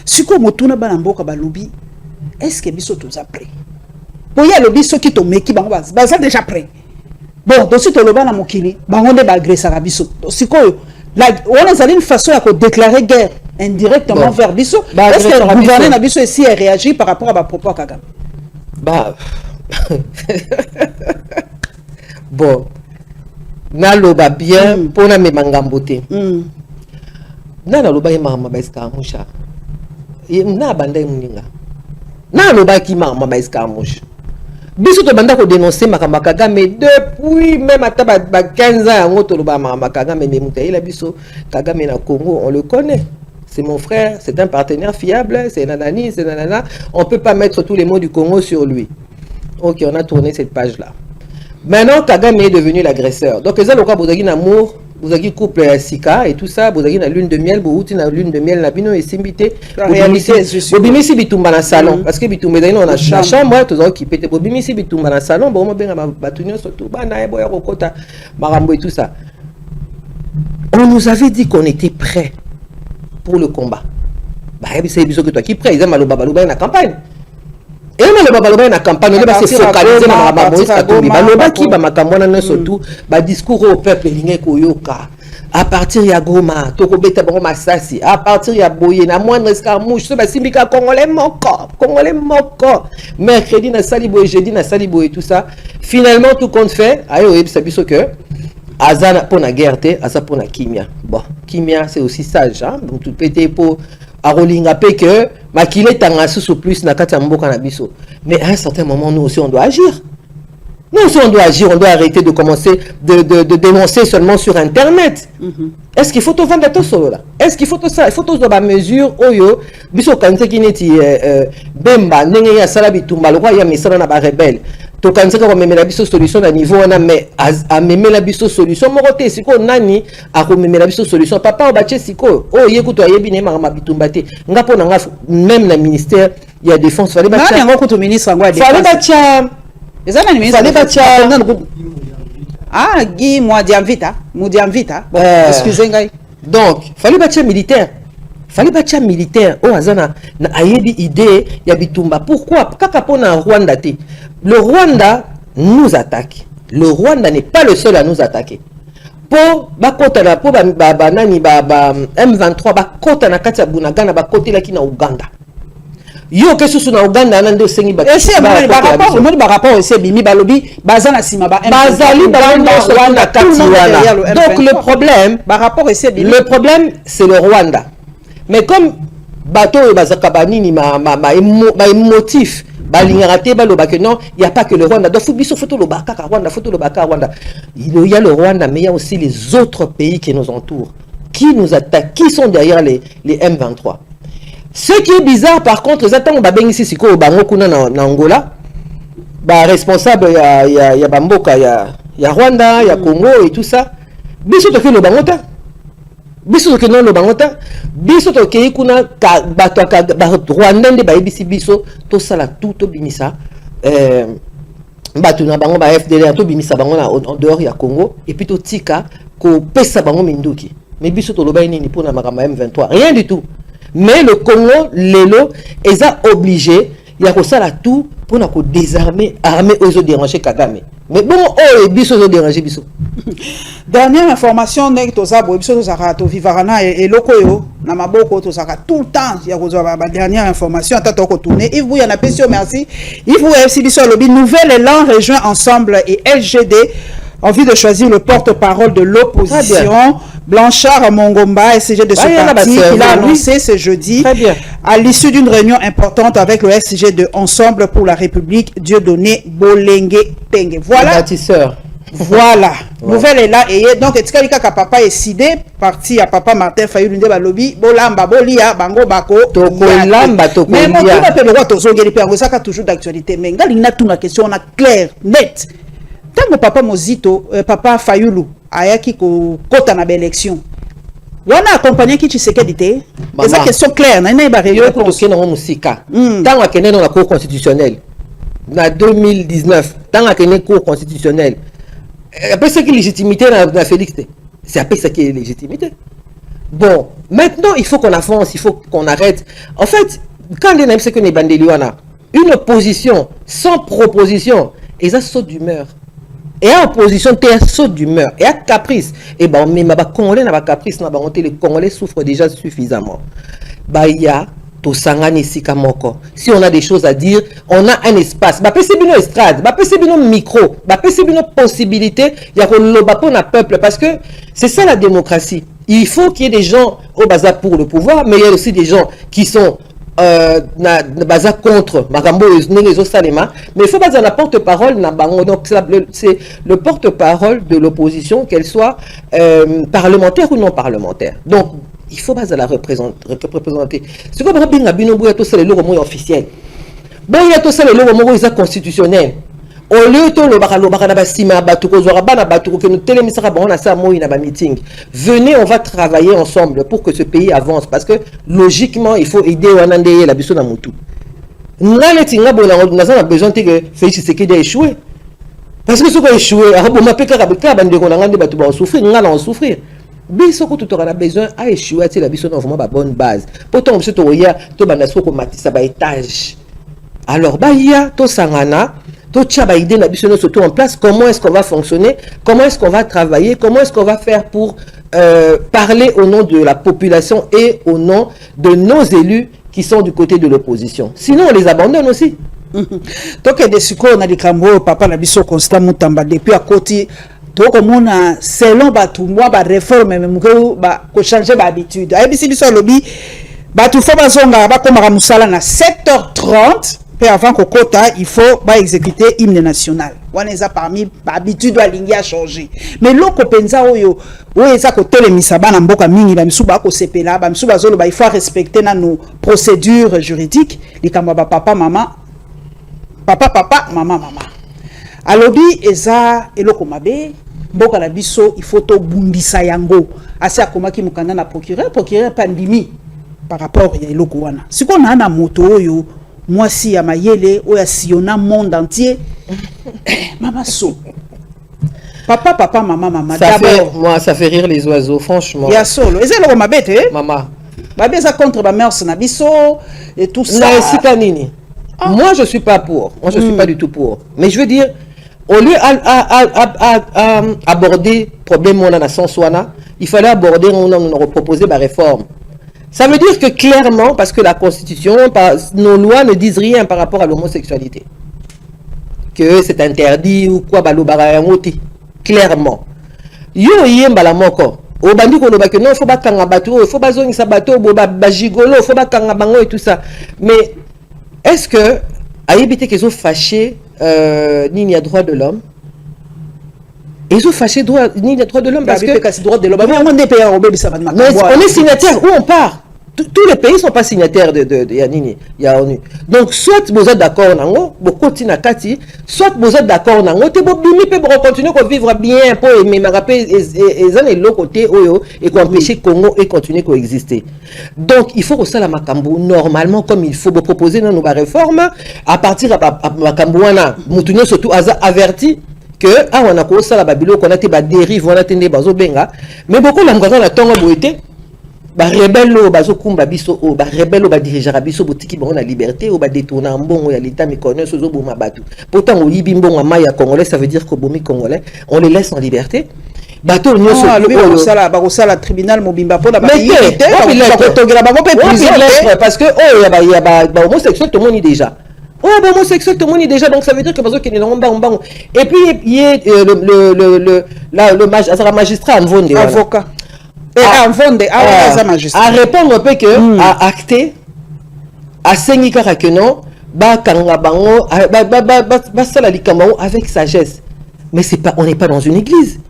siko motuna bana mboka ba lobi est-ce que biso toza prêt? Bon, il y a le biso qui tombe qui bango c'est déjà prêt. Bon, donc si tu le bas na mokili, bango de bagresser à biso. C'est quoi? Là, on a une façon à déclarer guerre indirectement vers biso. Est-ce que le gouvernement na biso ici a réagi par rapport à ma propos à Kagame? Bah, bon, na loba bien pour na me mangambote. Na loba yema mabeska musha. Na bandai muninga. Na loba ki ma baeska musha. Biso to banda ko dénoncer makamba Kagame depuis même ata ba 15 ans yango to loba makamba Kagame mais mutaila biso Kagame na Congo on le connaît. C'est mon frère, c'est un partenaire fiable, c'est nanani, c'est nanana, on peut pas mettre tous les mots du Congo sur lui. OK, on a tourné cette page là. Maintenant Kagame est devenu l'agresseur. Donc les alloka bozaki na amour vous avez couple Sika et tout ça, vous avez la lune de miel, vous avez la lune de miel, la bino et simbité. La réalité, je suis. Bobimi si bitumba na salon, parce que bitumba on a la chambre, tout ça qui pète. Bobimi si bitumba na salon, bon moi bien ma batunio surtout, bah na boya rokota, marambo et tout ça. On nous avait dit qu'on était prêts pour le combat. Bah c'est bizarre que toi qui prêt, ils aiment le babaloba na campagne. Et même le babaloba na campagne, on va se focaliser na Moïse Katumbi. Baloba qui ba makambo na surtout, ba discours au peuple lingé koyoka. À partir ya Goma, Tokobeta Bro Masasi, à partir ya Boye, na moindre escarmouche, ce Simbika Congolais moko. Mercredi na Salibo, jeudi na Salibo et tout ça. Finalement, tout compte fait, ayo ça biso que Azana pour la guerre, Asa pour la Kimia. Bon, Kimia c'est aussi sage, hein. Donc tout pété pour Arolinga pe que Makile Tangasu sous plus na kata mboka na biso. Mais à un certain moment, nous aussi on doit agir. Nous aussi on doit agir, on doit arrêter de commencer de dénoncer seulement sur Internet. Est-ce qu'il faut tout vendre tout solo là? Est-ce qu'il faut tout ça? Il faut tout dans la mesure oyo biso kanse ki neti bemba ndenge ya sala bitumba lo kwa ya misala na ba rebelle. To kanse ko memela biso solution à niveau wana mais a memela biso solution moko te siko nani a ko memela biso solution papa o bache siko o yekuto ayebi ne ma bitumba te ngapo na nga même la ministère ya défense fallait bacha. Nani ngoko to ministre ngwa défense. Fallait bacha. Ah, Guy Moudiamvita. Excusez-moi. Donc, fallait bâtir militaire. Oh, Azana, na ayebi idée, ya bitumba. Pourquoi? Kakapona Rwanda te. Le Rwanda nous attaque. Le Rwanda n'est pas le seul à nous attaquer. Pour bakota na po ba nani ba M23 bakota na kati ya Bunagana bakoti la ki na Uganda. Yo que sous na Uganda nando sengi ba. Ese ba rapport ese bimi balobi bazana sima ba bazali Rwanda katiwana. Donc le problème ba rapport ese bimi. Le problème c'est le Rwanda. Mais comme bateau bazaka banini ma émotif balingaraté baloba que non, il y a pas que le Rwanda. Donc faut biso photo le baka Rwanda, photo le baka Rwanda. Il y a le Rwanda mais il y a aussi les autres pays qui nous entourent, qui nous attaquent, qui sont derrière les M23. Ce qui est bizarre, par contre, les attentes ici, c'est que bango kuna na Angola, ba responsable ya Bamboka, ya Rwanda, ya Congo et tout ça. Biso to ke le bangota. Biso to ke non le bangota. Biso to ke kuna ka bato ka Rwanda nde ba ibisi biso to sala tout to bimisa. Bato na bango ba FDLR to bimisa bango na en dehors ya Congo et puis to tika ko pesa bango minduki. Mais biso to loba nini pour na makama M23, rien du tout. Mais le Congo, l'élo, ils ont obligé, il y a ça tout pour nous désarmer, armer aux autres déranger Kagame. Mais bon, oh, biso aux déranger biso. Dernière information, nek tozabo, biso tozaka to vivarana et lokoyo, na maboko tozaka tout le temps. Il y a la dernière information, attends qu'on tourne. Yves vous y en a pécio, merci. Yves vous FC biso lobby, Nouvel Élan rejoint Ensemble et LGD. Envie de choisir le porte-parole de l'opposition, Blanchard Mongomba, SCG de ce parti, qu'il a annoncé ce jeudi, à l'issue d'une réunion importante avec le SCG de Ensemble pour la République, Dieudonné Bolengue Penge. Voilà. Bâtisseur. Voilà. Nouvelle est là. Et donc, est-ce que papa est décidé, parti à papa Martin Fayulu de Balobi, Bolamba, Bolia, Bango Bako, Tokolamba, mais moi, je peux le voir, ça a toujours d'actualité. Mais il y a toute la question, on a clair, net. Tant que papa Mozito, papa Fayulu, ayaki ko kota na élection. Wana accompagné qui tu sais qu'elle était. C'est une question claire, na ba réponse. Yo ko na musika. Tant que dans la cour constitutionnelle. En 2019, tant que cour constitutionnelle. Après ce qui est légitimité na Félix, c'est après ce qui est légitimité. Bon, maintenant il faut qu'on avance, il faut qu'on arrête. En fait, quand les ce que les bandeliwana, une opposition sans proposition, et ça saute d'humeur. Et en opposition, tu es saut d'humeur. Et à caprice. Et bien, mais les Congolais n'ont pas caprice. Les Congolais souffrent déjà suffisamment. Il y a si on a des choses à dire, on a un espace. C'est une estrade, c'est une micro, c'est une possibilité. Il y a un peuple. Parce que c'est ça la démocratie. Il faut qu'il y ait des gens au bazar pour le pouvoir, mais il y a aussi des gens qui sont contre Magambo les Salema, mais il faut pas dire la porte-parole donc c'est le porte-parole de l'opposition, qu'elle soit parlementaire ou non parlementaire. Donc il faut pas la représenter. C'est comme Rabin Abino Bouya tout ça le logo officiel. Bon il y a tout ça le logo constitutionnel. au lieu de meeting, venez, on va travailler ensemble pour que ce pays avance. Parce que logiquement, il faut aider Wanandeye la biso na mutu. On a besoin que Félix Tshisekedi ait échoué. Parce que ce qui a échoué, on va souffrir, on va souffrir. Biso ko tout aura besoin à échouer la biso na vraiment ba bonne base. Pourtant monsieur to ya to banaso ko matisa ba étage. Alors ba ya to sangana to tcha ba idée na biso no surtout en place, comment est-ce qu'on va fonctionner, comment est-ce qu'on va travailler, comment est-ce qu'on va faire pour parler au nom de la population et au nom de nos élus qui sont du côté de l'opposition. Sinon on les abandonne aussi. Donc des sucres on a des cambo papa na biso Constant Mutamba depuis à côté. Donc on a selon batu moi ba réforme même ba ko changer ba habitude. ABC biso lobby batu faut bazonga ba komaka musala na 7h30 puis avant ko kota il faut ba exécuter hymne national. Waneza parmi ba habitude wa lingi a changer. Mais loko penza oyo eza ko telemisa bana mboka mingi ba misuba ko sepela ba misuba zolo ba il faut respecter na nos procédures juridiques likamba ba papa mama mama. Alobi eza eloko mabe mboka na biso il faut to bundisa yango asa komaki mukanda na procureur pandimi par rapport ya eloko wana siko na moto oyo mwasi ya mayele oya siona monde entier mama so papa mama d'abord moi ça fait rire les oiseaux franchement ya solo eza eloko mabe te mama babe eza contre ba mœurs na biso et tout ça na esika nini moi je suis pas pour moi je suis pas du tout pour mais je veux dire au lieu aborder problème on a na sens wana il fallait aborder on a proposé ma réforme. Ça veut dire que clairement parce que la constitution nos lois ne disent rien par rapport à l'homosexualité que c'est interdit ou quoi balobara yangote clairement yo yembala moko au bandi ko loba que non faut pas kanga bateau faut pas zongisa bateau ba gigolo faut pas kanga bango et tout ça mais est-ce que ayebite qu'ils ont fâché ni a droit de l'homme ils ont fâché ni a droit de l'homme parce que droit de l'homme on est signataire où on part tous les pays ne sont pas signataires de Yanini ONU donc soit vous êtes d'accord nango vous continuez kati soit vous êtes d'accord nango te bo bimi pe pour continuer à vivre bien pour mais me rappeler et l'autre côté oyo et qu'on empêcher Congo et continuer à exister donc il faut que ça la makambo normalement comme il faut proposer dans nos réformes à partir de makambo wana mutunyo surtout averti que on a commencé la babilo qu'on a été ba dérive on a tendé bazo benga mais beaucoup la ngana tonga boité ba rebelle bazo kumba biso o ba rebelle ba dirigeant biso botiki ba on a liberté o ba détourner mbongo ya l'état mi connaît sozo boma batu pourtant o yibi mbongo maya congolais ça veut dire que bomi congolais on les laisse en liberté bateau nyoso ba sala tribunal mobimba pour la parce que oh ya ba homosexuel tout le monde déjà oh ben homosexuel tout le monde déjà donc ça veut dire que parce qu'il est en et puis il y a le magistrat en Vonde avocat à répondre un peu que à acter à sengika que non ba kanga bango ba sala likambo avec sagesse mais c'est pas on n'est pas dans une église.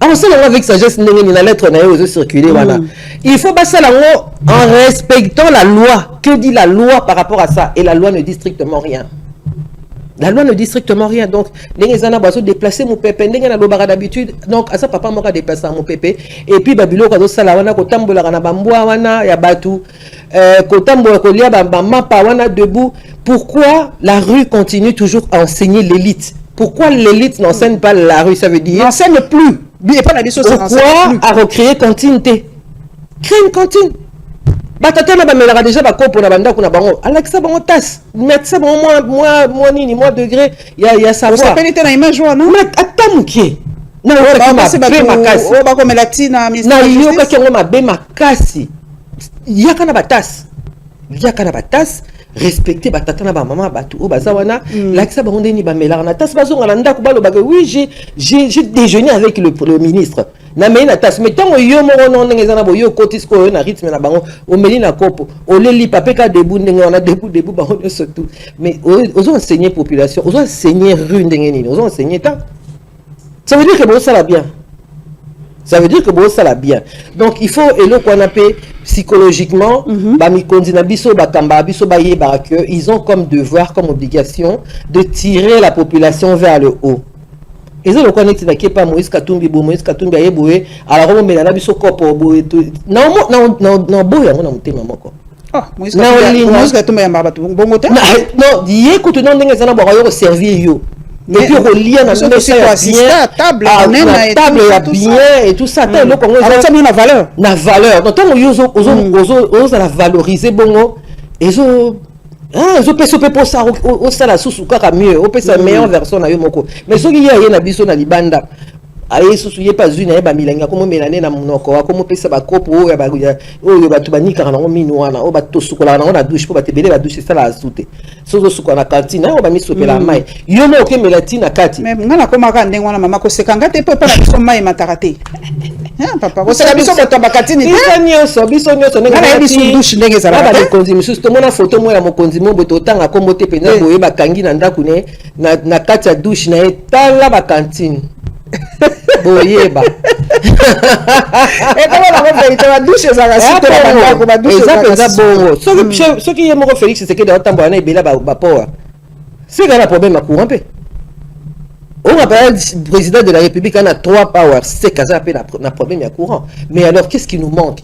On sait avec sagesse la lettre n'a pas circulé voilà. Il faut passer en respectant la loi. Que dit la loi par rapport à ça? Et la loi ne dit strictement rien. La loi ne dit strictement rien. Donc, les gens ont déplacé mon pépé, les gens ont d'habitude. Donc, à ça, papa m'a déplacé mon pépé. Et puis, Babylone, quand on s'est là, on a kotambola, on a bamboua, on a yabatu, kotambola, kolia, bamba, pawana debout. Pourquoi la rue continue toujours à enseigner l'élite? Pourquoi l'élite n'enseigne pas la rue? Ça veut dire n'enseigne plus. Pourquoi à recréer cantine? Créer une cantine. Batata na bamelaka déjà bakopo na banda kuna bango. Alexa bango tasse. Mettre ça bon moi nini moi degré ya savoir. Ça peut être na image non? Mais atamuki. Na ba ko melati na ministre. Na yo ka kengo mabe makasi. Yaka na batas. Yaka na batas. Respecter batata na ba maman batu o bazawana lakisa bango ndeni bamelaka na tasse bazonga na ndako balo baga oui j'ai déjeuné avec le ministre. Na mais na tasse mais tant yo moko non ngeza na boyo kotisko na rythme na bango o meli na kopo o leli papeka debout ndenge on a debout bango surtout mais aux enseigner population aux enseigner rue ndenge nini aux enseigner tant ça veut dire que bon ça va bien Ça veut dire que bon, ça l'a bien. Donc, il faut, et le qu'on appelle psychologiquement, ils ont comme devoir, comme obligation, de tirer la population vers le haut. Et ça, le qu'on est pas Moïse Katumbi, Moïse Katumbi, alors on met la biso kopo, non, Moïse Katumbi, non, il écoute, non, on servir yo. Et puis on lit à la table, bien et tout ça. La valeur. La valeur. Donc, on a valoriser bon et ils ont pour ça au sala sous mieux, on peut sa meilleure version na yo moko. Mais ce qui y a na biso na libanda. Aye soucié pas une ba milanga comme melané na monoko comme pesa ba kopo ya ba oyo ba tubanika na ngomino wana o ba tosukola na douche po ba tebele ba douche sala azute sozo sukola na cantine o ba misopela mai yo mo ke melatine kati mais ngana koma ka ndengo na mama ko sekanga te po pa na biso mai matakate papa ko sala biso ko ba katini biso nyoso ngana biso douche ndenge za ba ba konzi misu to mona photo mo ya mokonzi mo boto tanga ko mote penza boye ba kangi na ndaku ne na kati ya douche na etala ba cantine boyeba et comment la vérité la douche ça reste la douche ça bon ce qui est mon Félix c'est que dans temps bana ebela ba poa c'est un problème à courant peu on appelle le président de la République a 3 powers c'est qu'à appelle un problème à courant mais alors qu'est-ce qui nous manque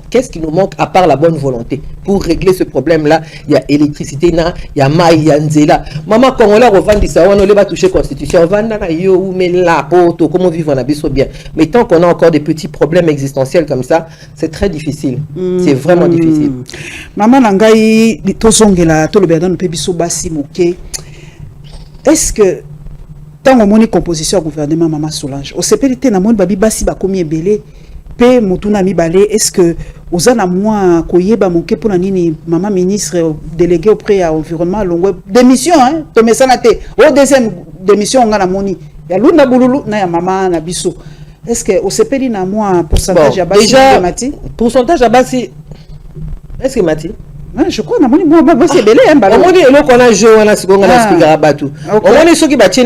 à part la bonne volonté pour régler ce problème là il y a électricité il y a maï il y a nzela maman congolais revendit ça on ne va toucher constitution vanda na yo ou mais là poto comment vivre na biso bien mais tant qu'on a encore des petits problèmes existentiels comme ça c'est très difficile c'est vraiment difficile maman nangai tozongela to le bedon pe biso basi moké est-ce que tant au moni composition au gouvernement Maman Solange au CPLT na moni babi basi ba komi ebele pe mutuna mi balé est-ce que ozana moi koyeba monke pour nini maman ministre délégué auprès à environnement longue démission hein to mesana te au deuxième démission ngana moni ya luna bululu na ya maman na biso est-ce que au CPLT na moi pourcentage ya basi déjà pourcentage ya basi est-ce que Mati je crois que c'est belé hein on dit le qu'on a joué on a seconde on a expliqué à Batou on dit ceux qui battent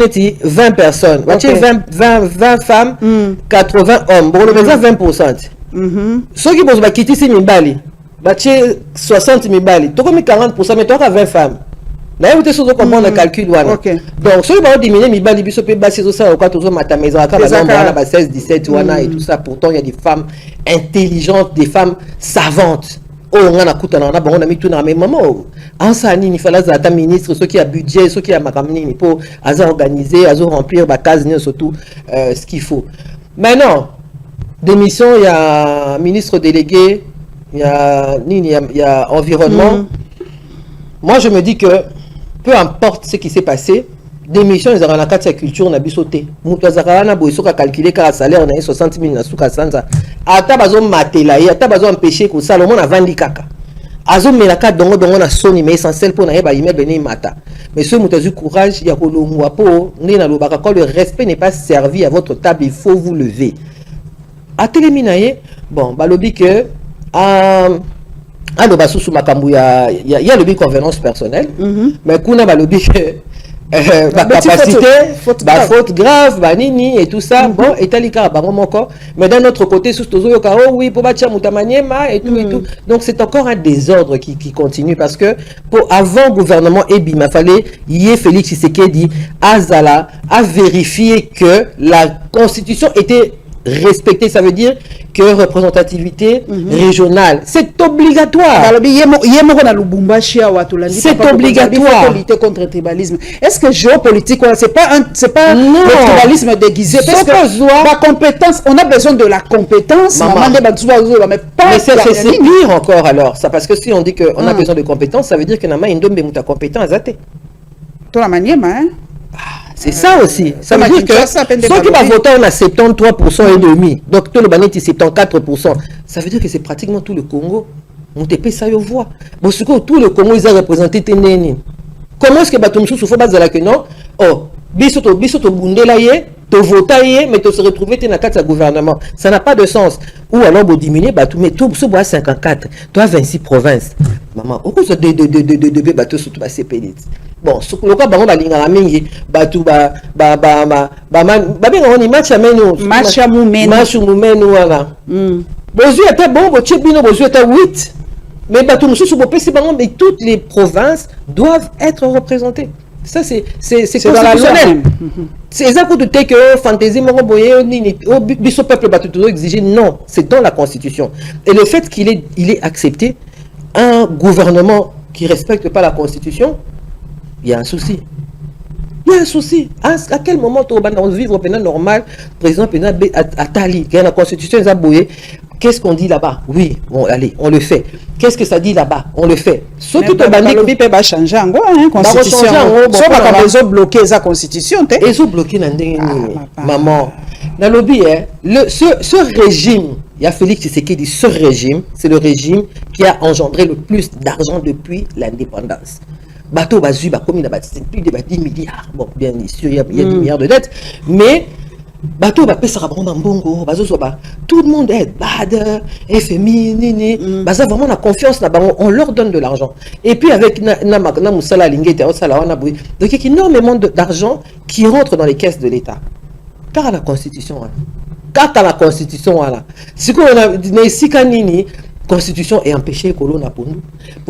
20 personnes 20 femmes 80 hommes bon le 20% ceux qui vont quitter ces mibali battent 60 mibali toi comme 40% mais toi à 20 femmes là vous êtes sur comment on calcule voilà donc ceux qui vont diminuer mibali biso pe basi ça au cas toujours matameza à la 16 17 wana et tout ça pourtant il y a des femmes intelligentes des femmes savantes. Oh, on a coûté on a mis tout dans mes mamans. En ça, il fallait que le ministre, ceux qui a budget, ceux qui a makamni, pour organiser, remplir la case, surtout ce qu'il faut. Maintenant, démission, il y a ministre délégué, il y a environnement. Moi, je me dis que peu importe ce qui s'est passé, démission, ils auront la carte de culture, on a sauté. Moutazarana, ils ont calculé qu'à salaire, on a 60 000 na sanza. Ata bazo matela, ata bazo empêcher que Salomon a vendu kaka. Azo melaka dongo na soni mais essentiel pour na yeba ime bene mata. Mais ce moutazu courage, ya kolongwa po, ni na lobaka quand le respect n'est pas servi à votre table, il faut vous lever. A téléminaye, bon, balobi que alo basu makambu ya lobi convenance personnelle, mais kuna balobi que la capacité, la faute grave, nini et tout ça, bon, et talika, mais d'un autre côté, sous toujours, oh oui, pour bâtir Moutamaniema et tout et tout. Donc c'est encore un désordre qui continue parce que pour avant gouvernement Ebi, il fallait y ait Félix Tshisekedi Azala à vérifier que la constitution était respectée, ça veut dire que représentativité régionale, c'est obligatoire. C'est obligatoire. Pour lutter contre le tribalisme. Est-ce que géopolitique, c'est pas le tribalisme déguisé? Parce que la compétence, on a besoin de la compétence. Mais c'est pire encore alors. Ça, parce que si on dit qu'on a besoin de compétences, ça veut dire que nama indombe muta compétence azate. Toi la manière, hein? C'est ça aussi. Ça veut dire que ceux qui vont voter, on a 73% et demi. Donc tout le banet 74%. Ça veut dire que c'est pratiquement tout le Congo. On te paye ça y voix. Bon, ce que tout le Congo ils ont représenté Ténéni. Comment est-ce que Batomsou se fait baser là que non? Oh, bisoto bundela yé. tu votais, mais tu se retrouvais dans le gouvernement. Ça n'a pas de sens. Ou alors, vous diminuez, mais tu as 54, tu as 26 provinces. Maman, au cause de bateaux sur la CPD. Bon, ce que le cas, on va dire à mingi, bateau, match à moumenu, voilà. Bozu était bon, Bozu était 8. Mais mais toutes les provinces doivent être représentées. Ça, c'est constitutionnel. C'est ça que tu dis que fantaisie, le peuple va toujours exiger. Non, c'est dans la Constitution. Et le fait qu'il est accepté, un gouvernement qui ne respecte pas la Constitution, il y a un souci. Il y a un souci. À quel moment tu vas vivre normal, président à Tali, qui a la Constitution, ils ont bouillé. Qu'est-ce qu'on dit là-bas? Oui, bon, allez, on le fait. Qu'est-ce que ça dit là-bas? On le fait. Surtout que le pays va changer en constitution. Ils ont bloqué la constitution. Ils ont bloqué la maman. Dans le lobby, ce régime, il y a Félix Tshisekedi, ce régime, c'est le régime qui a engendré le plus d'argent depuis l'indépendance. Bateau Bazu, comme il a plus de 10 milliards. Bon, bien sûr, il y a 10 milliards de dettes, mais bateau va payer bongo, tout le monde est bad, FMI, nini, baza vraiment la confiance là, on leur donne de l'argent. Et puis avec na musala lingete, donc il y a énormément d'argent qui rentre dans les caisses de l'État. Car à la Constitution, si on a ici kanini, Constitution est empêchée écolo na pondu.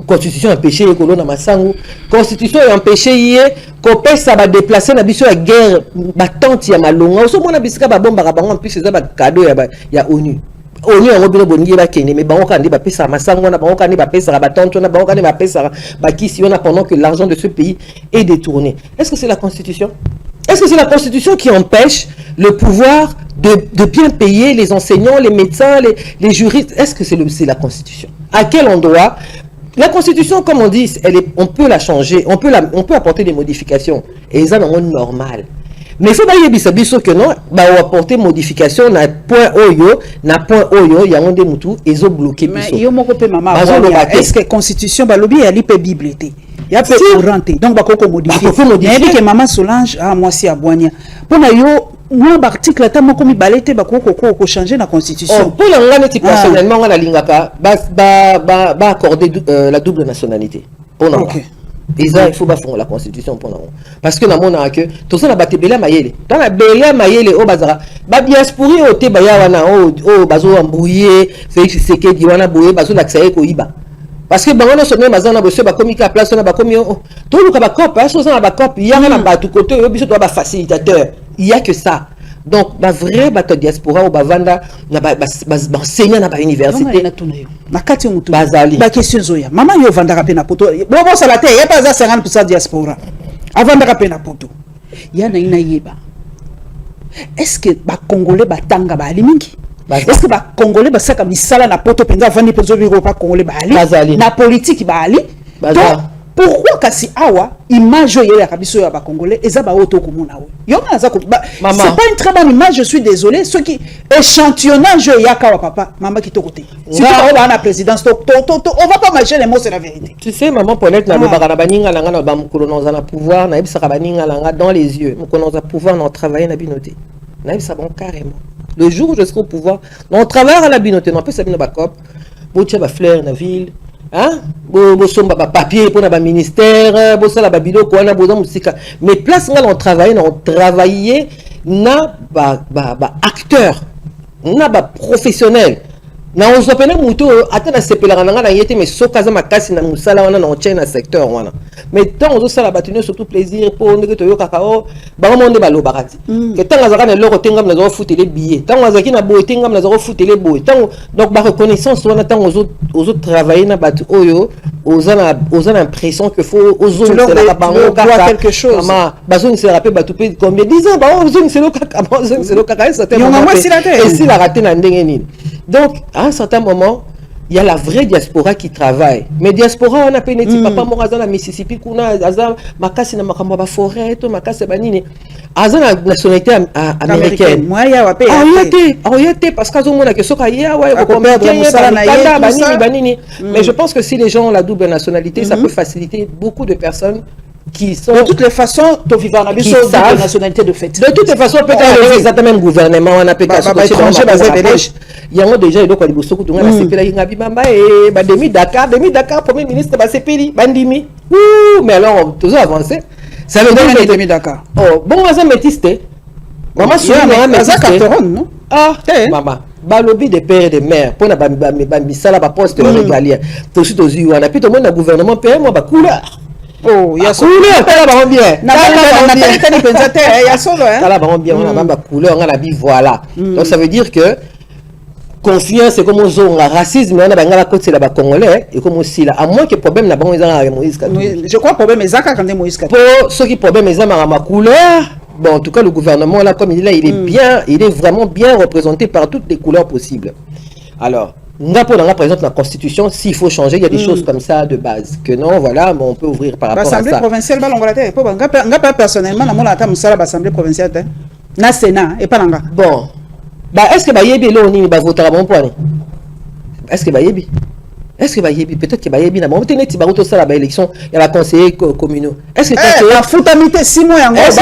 Constitution est empêchée écolo na masangu. Constitution est empêchée qu'on ça va déplacer na biso la guerre battante ya malonga. Oso mona bisika ba bomba bango en plus c'est ba cadeau ya ONU. ONU en obino bongi ba kene mais bango kandi ba pesa masangu na bango kandi ba pesa battante na bango kandi ba pesa ba kisi on a pendant que l'argent de ce pays est détourné. Est-ce que c'est la Constitution? Est-ce que c'est la Constitution qui empêche le pouvoir de bien payer les enseignants, les médecins, les juristes? Est-ce que c'est la Constitution? À quel endroit? La Constitution, comme on dit, on peut la changer, on peut apporter des modifications. Et ça, c'est normal. Mais il faut pas y aller que non, on va apporter modification na point oyo, il y a un des moutous, ils ont bloqué. Mais il y a maman. Est-ce que la Constitution, le lobby, elle est bibliothèque? Il y a peu de donc il modifier. Il y a que maman Solange moi si à Boigna. Pour moi article tellement comme balete changer la constitution. Pour l'anglais personnellement on a lingaka ba accorder la double nationalité. Pour nous. Et ça il faut pas faire la constitution pour nous. Parce que na mona que tout ça na batebela mayele. Dans la bela mayele au bazara ba diaspora au te baya wana o bazo embrouiller Félix Tshisekedi wana bouyer bazo l'accès ko iba. Parce que bango no sonné mazana bo se ba komi ka place na ba komi to luka ba cop so na ba cop il y a na ba tout côté yo biso to ba facilitateur il y a que ça donc ba vrai ba to diaspora ou ba vanda na ba enseignant na ba université na kati mutu bazali ba question zoya maman yo vanda ka pe na poto bo sala te ya pas 50% diaspora avanda ka pe na poto ya na ina yeba est-ce que ba congolais ba tanga ba limingi? Est-ce que les Congolais sont misala na poto penza vandi pezo biro pa Congolais bali na politique bali pourquoi kasi awa image yo ya kabiso ya ba Congolais eza ba auto komona we yo na za ko c'est pas une très bonne image, je suis désolé ceux qui échantillonnage ya kawa papa maman qui côté si tu vas na présidence on va pas marcher les mots, c'est la vérité. Tu sais maman Paulette na lobaka na baninga langa na ba mukolo na na pouvoir na ebisa baninga langa dans les yeux mukolo na pouvoir na travailler na binoté na ebisa bon carrément. Le jour où je serai au pouvoir, on travaille à la binoté, on peut s'habiller dans la COP, on va fleur dans la ville, hein, on somba papier pour le ministère, on la babilo, on a besoin de musique. Mais place on travaille, na acteur, na professionnel. Na on s'appelle muto atana sepela na yete mais sokaza makasi na musala wana na onche na secteur wana mais tant on sala batune surtout plaisir pour ndeke to yoka kao ba monde ba lobarati que tant azaka na loko tenga na zo futer les billets tant azaki na boy tenga na zo futer les boy tant donc ba reconnaissance wana tant aux autres travailler na batu oyo aux l'impression que faut aux autres c'est la bango quelque chose maman bazone se rappelle batu pe combien 10 ans ba bazone c'est le kaka bazone c'est le kaka ça et si la raté na ndenge nini. Donc, à un certain moment, il y a la vraie diaspora qui travaille. Mais diaspora, on a peine de papa moraza na Mississippi, kuna aza makasi na makamba ba forêt, to makasi banini. Aza na nationalité américaine. Moi ya wape. Orienté parce qu'azo mona que soka ya wa ko banini. Mais je pense que si les gens ont la double nationalité, ça peut faciliter beaucoup de personnes qui sont... De toutes les façons, tu vivras dans la nationalité de fait. De toutes les façons, peut-être exactement même gouvernement, on a peut-être il y a déjà eu quoi, les Boussoukou, on a CPI, il y a Bibamba et Demi-Dakar, Premier ministre, CPI, Bandimi. Mais alors, toujours avancé. Ça veut dire Demi-Dakar. Oh, bon, on a métissé. Maman, je suis non? Ah, maman. Balobi des pères et des mères pour na bamisala ba poste régalien to suite aux yeux on a pu tout le monde gouvernement payer moi ba couleur oh ya couleur tala ba bien na tani penza te ya solo hein tala ba bien on a ba couleur on a bi voilà donc ça veut dire que confiance comme aux on a racisme on a bangala côté là ba congolais et comme aussi là à moins que problème na bango ezanga Moïse Katumbi je crois problème ezaka quand Moïse Katumbi pour ceux qui problème ezanga ma couleur. Bon, en tout cas, le gouvernement, là, comme il est là, il est bien, il est vraiment bien représenté par toutes les couleurs possibles. Alors, par exemple, la Constitution, s'il faut changer, il y a des choses comme ça de base. Que non, voilà, bon, on peut ouvrir par rapport à ça. L'Assemblée provinciale, personnellement, l'Assemblée provinciale, na Sénat, et pas l'anga. Bon, est-ce que Bayebi, là, on va voter à bon point? Est-ce que Bayebi? Est-ce que peut-être que Bayebi n'a pas été ça la élection il y a la conseiller communaux. Est-ce que la foutamité 6 mois est-ce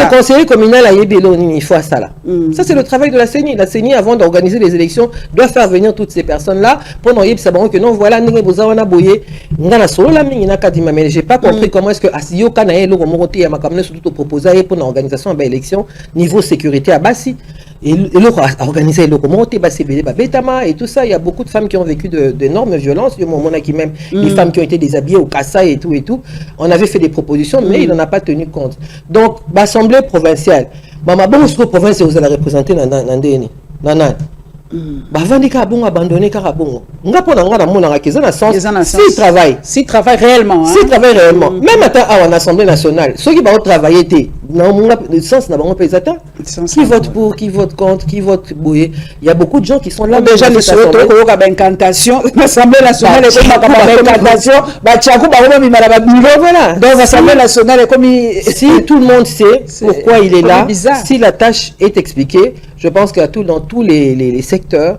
que conseiller communal a Yebi il faut ça là. Ça c'est le travail de la CENI. La CENI avant d'organiser les élections doit faire venir toutes ces personnes là pour nous Yebi savoir que non voilà nous besoin boyer ngana solo la mingi na kadima mais j'ai pas compris comment est-ce que asio kana elo monté ya makamne surtout proposer pour l'organisation de l'élection niveau sécurité à Bassi. Et l'autre a organisé le monté Betama et tout ça. Il y a beaucoup de femmes qui ont vécu d'énormes violences. Il y a moment qui même des femmes qui ont été déshabillées au Kassai et tout et tout. On avait fait des propositions, mais il n'en a pas tenu compte. Donc, l'Assemblée provinciale, maman bon province vous allez représenter dans Vandika bon abandonné carabon. S'il travaille réellement. S'il travaille réellement. Même à l'Assemblée nationale, ceux qui vont travailler, le sens n'a pas pesata. Qui vote pour, qui vote contre, qui vote bouillé. Il y a beaucoup de gens qui sont là. Déjà, les Soweto, incantation. L'Assemblée nationale est comme incantation. Voilà. Donc, l'Assemblée nationale est comme si tout le monde sait pourquoi il est là, si la tâche est expliquée, je pense que dans tous les secteurs,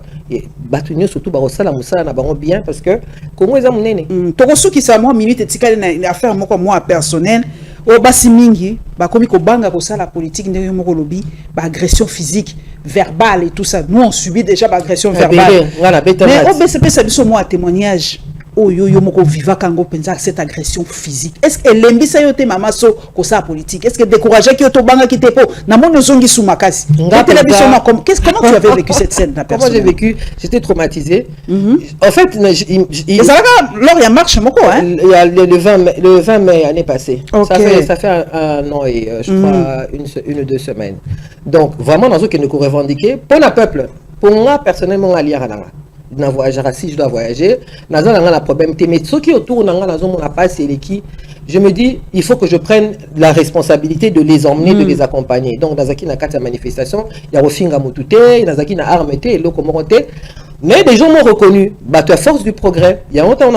Batunio surtout Barosala Moussala n'a pas bien parce que comment ils ont mené. Tokosu qui sa moi minute etikali na affaire moi personnel o basi mingi ba komi ko banga ko sala politique ndenge moko lobi ba agression physique verbale et tout ça nous on subit déjà ba agression verbale mais o BCP ça biso moi témoignage oh yo moko viva kango penza cette agression physique est-ce que l'embisa yo te mama so ko sa politique est-ce que décourager ki to banga ki te po na mono zongi sou makasi comment tu avais vécu cette scène na personne? Comment j'ai vécu? J'étais traumatisé. En fait et ça va lors il y a marche moko hein il y a le 20 mai année passée. Ça fait un an et je crois une ou 2 semaines. Donc vraiment dans ce que nous revendiquer pour le peuple pour moi personnellement à Liarana. Si je dois voyager, un problème. Mais ceux qui autour je me dis, il faut que je prenne la responsabilité de les emmener, de les accompagner. Donc, dans la manifestation, il y a Rofinga Moutoute, il y a Armeté, Lokomoroté. Mais des gens m'ont reconnu. À force du progrès, il y a longtemps,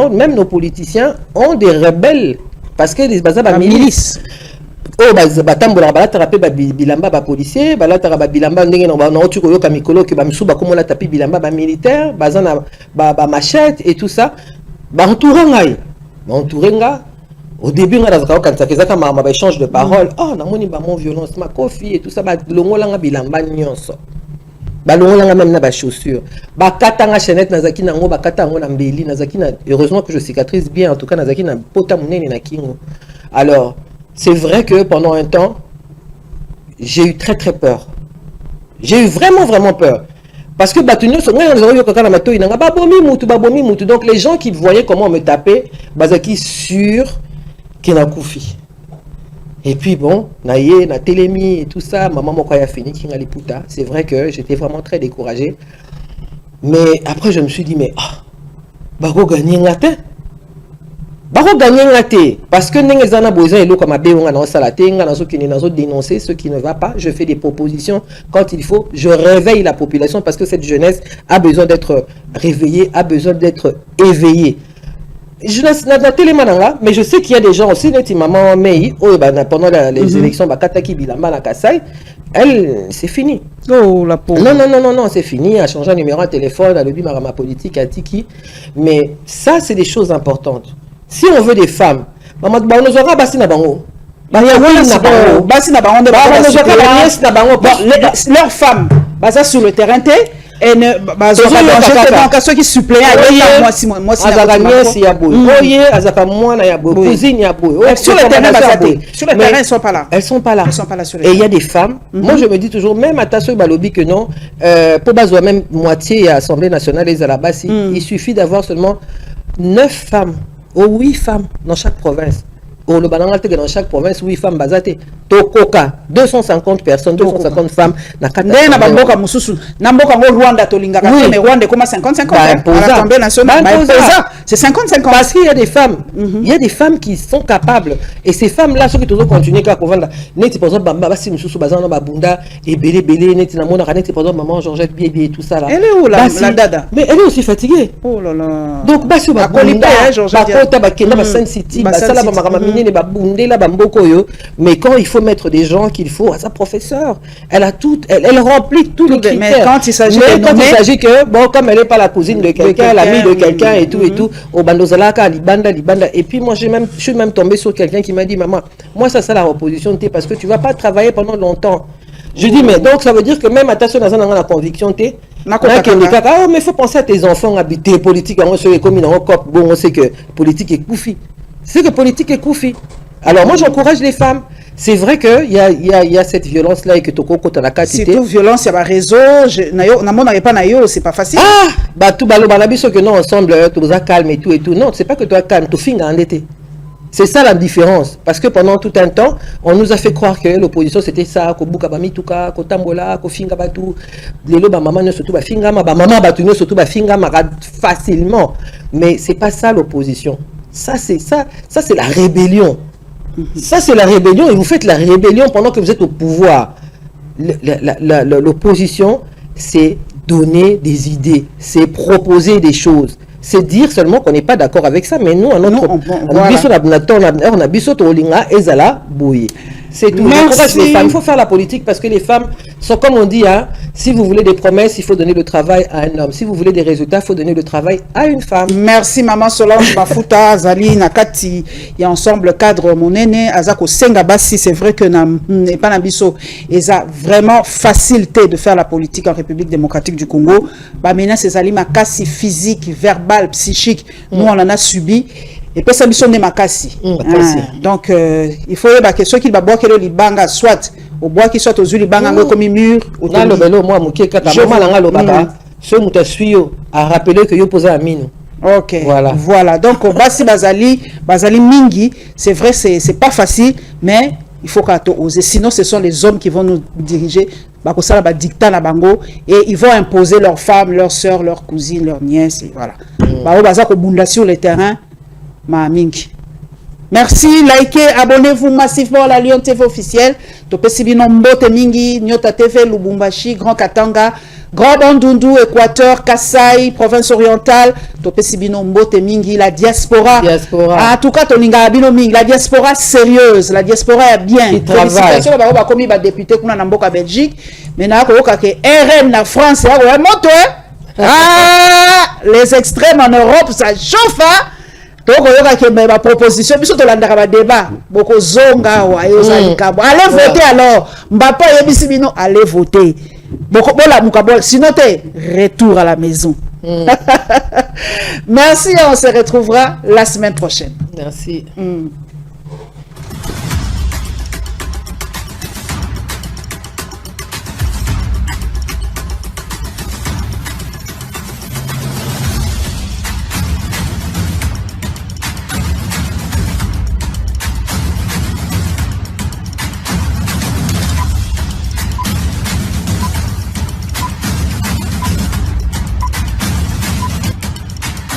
même nos politiciens ont des rebelles. Parce que les bazar milices. Oh batambola balatarape bilamba ba policier balatara bilamba ndenge na otu koyoka mikolo ke ba misuba comme la tapi bilamba ba militaire bazana ba machette et tout ça ba entourenga au début on a quand ma échange de paroles oh na moni ba mon violence ma kofi et tout ça ba longola bilamba nyonso ba longola même na ba chaussures ba katanga chaînette nazaki nango ba katanga na mbeli nazaki na heureusement que je cicatrice bien en tout cas nazaki na pota munene na kingo alors c'est vrai que pendant un temps, j'ai eu très très peur. J'ai eu vraiment peur. Parce que donc les gens qui voyaient comment on me tapait, bazaki sûr qu'il y a koufi. Et puis bon, na télémi et tout ça, maman m'a fini qui n'a puta. C'est vrai que j'étais vraiment très découragé. Mais après je me suis dit mais bago gagner ngatin. Parce que dénoncer ce qui ne va pas, je fais des propositions quand il faut, je réveille la population parce que cette jeunesse a besoin d'être réveillée, a besoin d'être éveillée. Je n'ai télé mais je sais qu'il y a des gens aussi, maman Mei, pendant les élections, elle, c'est fini. Oh, la pauvre. Non, c'est fini. Elle a changé un numéro de téléphone, elle a dit ma politique, à Tiki. Mais ça, c'est des choses importantes. Si on veut des femmes, maman ba no zora basi na bango ba ya wona na bango basi na bango ba no zora ba nièce na bango leurs femmes baza sur le terrain et ne bazoka donc ceux qui suppléent moi azaka nièce ya boy oye azaka mwana ya boy cousine ya boy sur le terrain ils sont pas là sur le terrain. Et il y a des femmes moi je me dis toujours même à Tasso Balobi que non pour bazoa même moitié à l'Assemblée nationale et à la base il suffit d'avoir seulement 9 femmes ou 8 femmes dans chaque province. Au dans chaque province, 8 femmes basate. Tokoka, 250 personnes, 250 femmes. Na Bamboka Mususu. Namboka Rwanda Tolinga. Mais Rwanda comment 50-50 à l'Assemblée nationale. C'est 50-50. Parce qu'il y a des femmes. Il y a des femmes qui sont capables. Et ces femmes-là, ceux qui toujours continuent à Kovanda, net par exemple, Bamba, Bassi Mususu, Bazana, Babunda, et Bélé, net, Namona, net, par exemple, maman, Georgette, Bibi, et tout ça là. Elle est où la dada? Mais elle est aussi fatiguée. Oh là là. Donc, Bassi, Babunda, Bakota, Bakenda, Bassan City, Basala, Bamamamine, mais quand il faut mettre des gens qu'il faut à sa professeure, elle a tout, elle remplit tous les critères. Mais quand il s'agit que bon, comme elle n'est pas la cousine de quelqu'un, l'amie de quelqu'un et tout et tout, au bandozalaka, libanda, et puis moi je suis même tombé sur quelqu'un qui m'a dit maman, moi ça c'est la opposition parce que tu vas pas travailler pendant longtemps. Je dis mais donc ça veut dire que même à ta soeur dans la conviction mais il faut penser à tes enfants habités politique on se comme bon on sait que politique est koufi. C'est que politique est koufi. Alors moi j'encourage les femmes. C'est vrai qu'il y a cette violence-là et que Toko Kota la quantité. C'est toute violence, il y a un réseau, c'est pas facile. Ah, bah tout balabiso que non ensemble, tout ça calme et tout. Non, c'est pas que toi calme, tout finit en été. C'est ça la différence. Parce que pendant tout un temps, on nous a fait croire que l'opposition c'était ça, ko buka ba mituka, ko tambola, ko finga batu, lelo ba maman ne surtout ba finga ma ba maman batu ne surtout ba finga ma facilement. Mais c'est pas ça l'opposition. Ça c'est la rébellion. Ça c'est la rébellion et vous faites la rébellion pendant que vous êtes au pouvoir. L'opposition, c'est donner des idées, c'est proposer des choses. C'est dire seulement qu'on n'est pas d'accord avec ça, mais nous, on a c'est tout. Les femmes, il faut faire la politique parce que les femmes sont comme on dit, hein, si vous voulez des promesses, il faut donner le travail à un homme. Si vous voulez des résultats, il faut donner le travail à une femme. Merci maman Solange Mafuta, Azali, Nakati, il y a ensemble cadre mon aîné, Azako Sengabassi, c'est vrai que n'est pas Nabiso, et ça vraiment facilité de faire la politique en République démocratique du Congo. Bah maintenant c'est Zali Makasi physique, verbal, psychique, nous on en a subi. Et puis ça mission de makasi. Donc il faut que ceux qui va boire que le banga soit au bois qui soit aux yeux banga comme mur au là le belo moi muké kata mama langa lo baba ce muta suyo a rappelé que yo poser à mine. OK. Voilà. Donc basi bazali mingi, c'est vrai c'est pas facile mais il faut qu'on ose sinon ce sont les hommes qui vont nous diriger bako sala ba dictat na bango et ils vont imposer leurs femmes, leurs sœurs, leurs cousines, leurs nièces et voilà. Ba baza ko bunda sur le terrain. Merci, likez, abonnez-vous massivement à la Lyon TV officielle. Topesibino Mbote Mingi, Nyota TV, Lubumbashi, Grand Katanga, Grand Bandundu, Équateur, Kasaï, province orientale. Topesibino Mbote Mingi, la diaspora. En tout cas, Toninga Abino Mingi, la diaspora sérieuse, la diaspora est bien. Félicitations à comme il va député qu'on a Mboka Belgique. Maintenant, que RN la France, les extrêmes en Europe, ça chauffe, hein? Donc, il y a ma proposition, puis surtout la débat. Beaucoup zonga ou allez voter alors. Mbapa yebisibino, allez voter. Beaucoup la mukabol, sinon retour à la maison. Merci, on se retrouvera la semaine prochaine. Merci.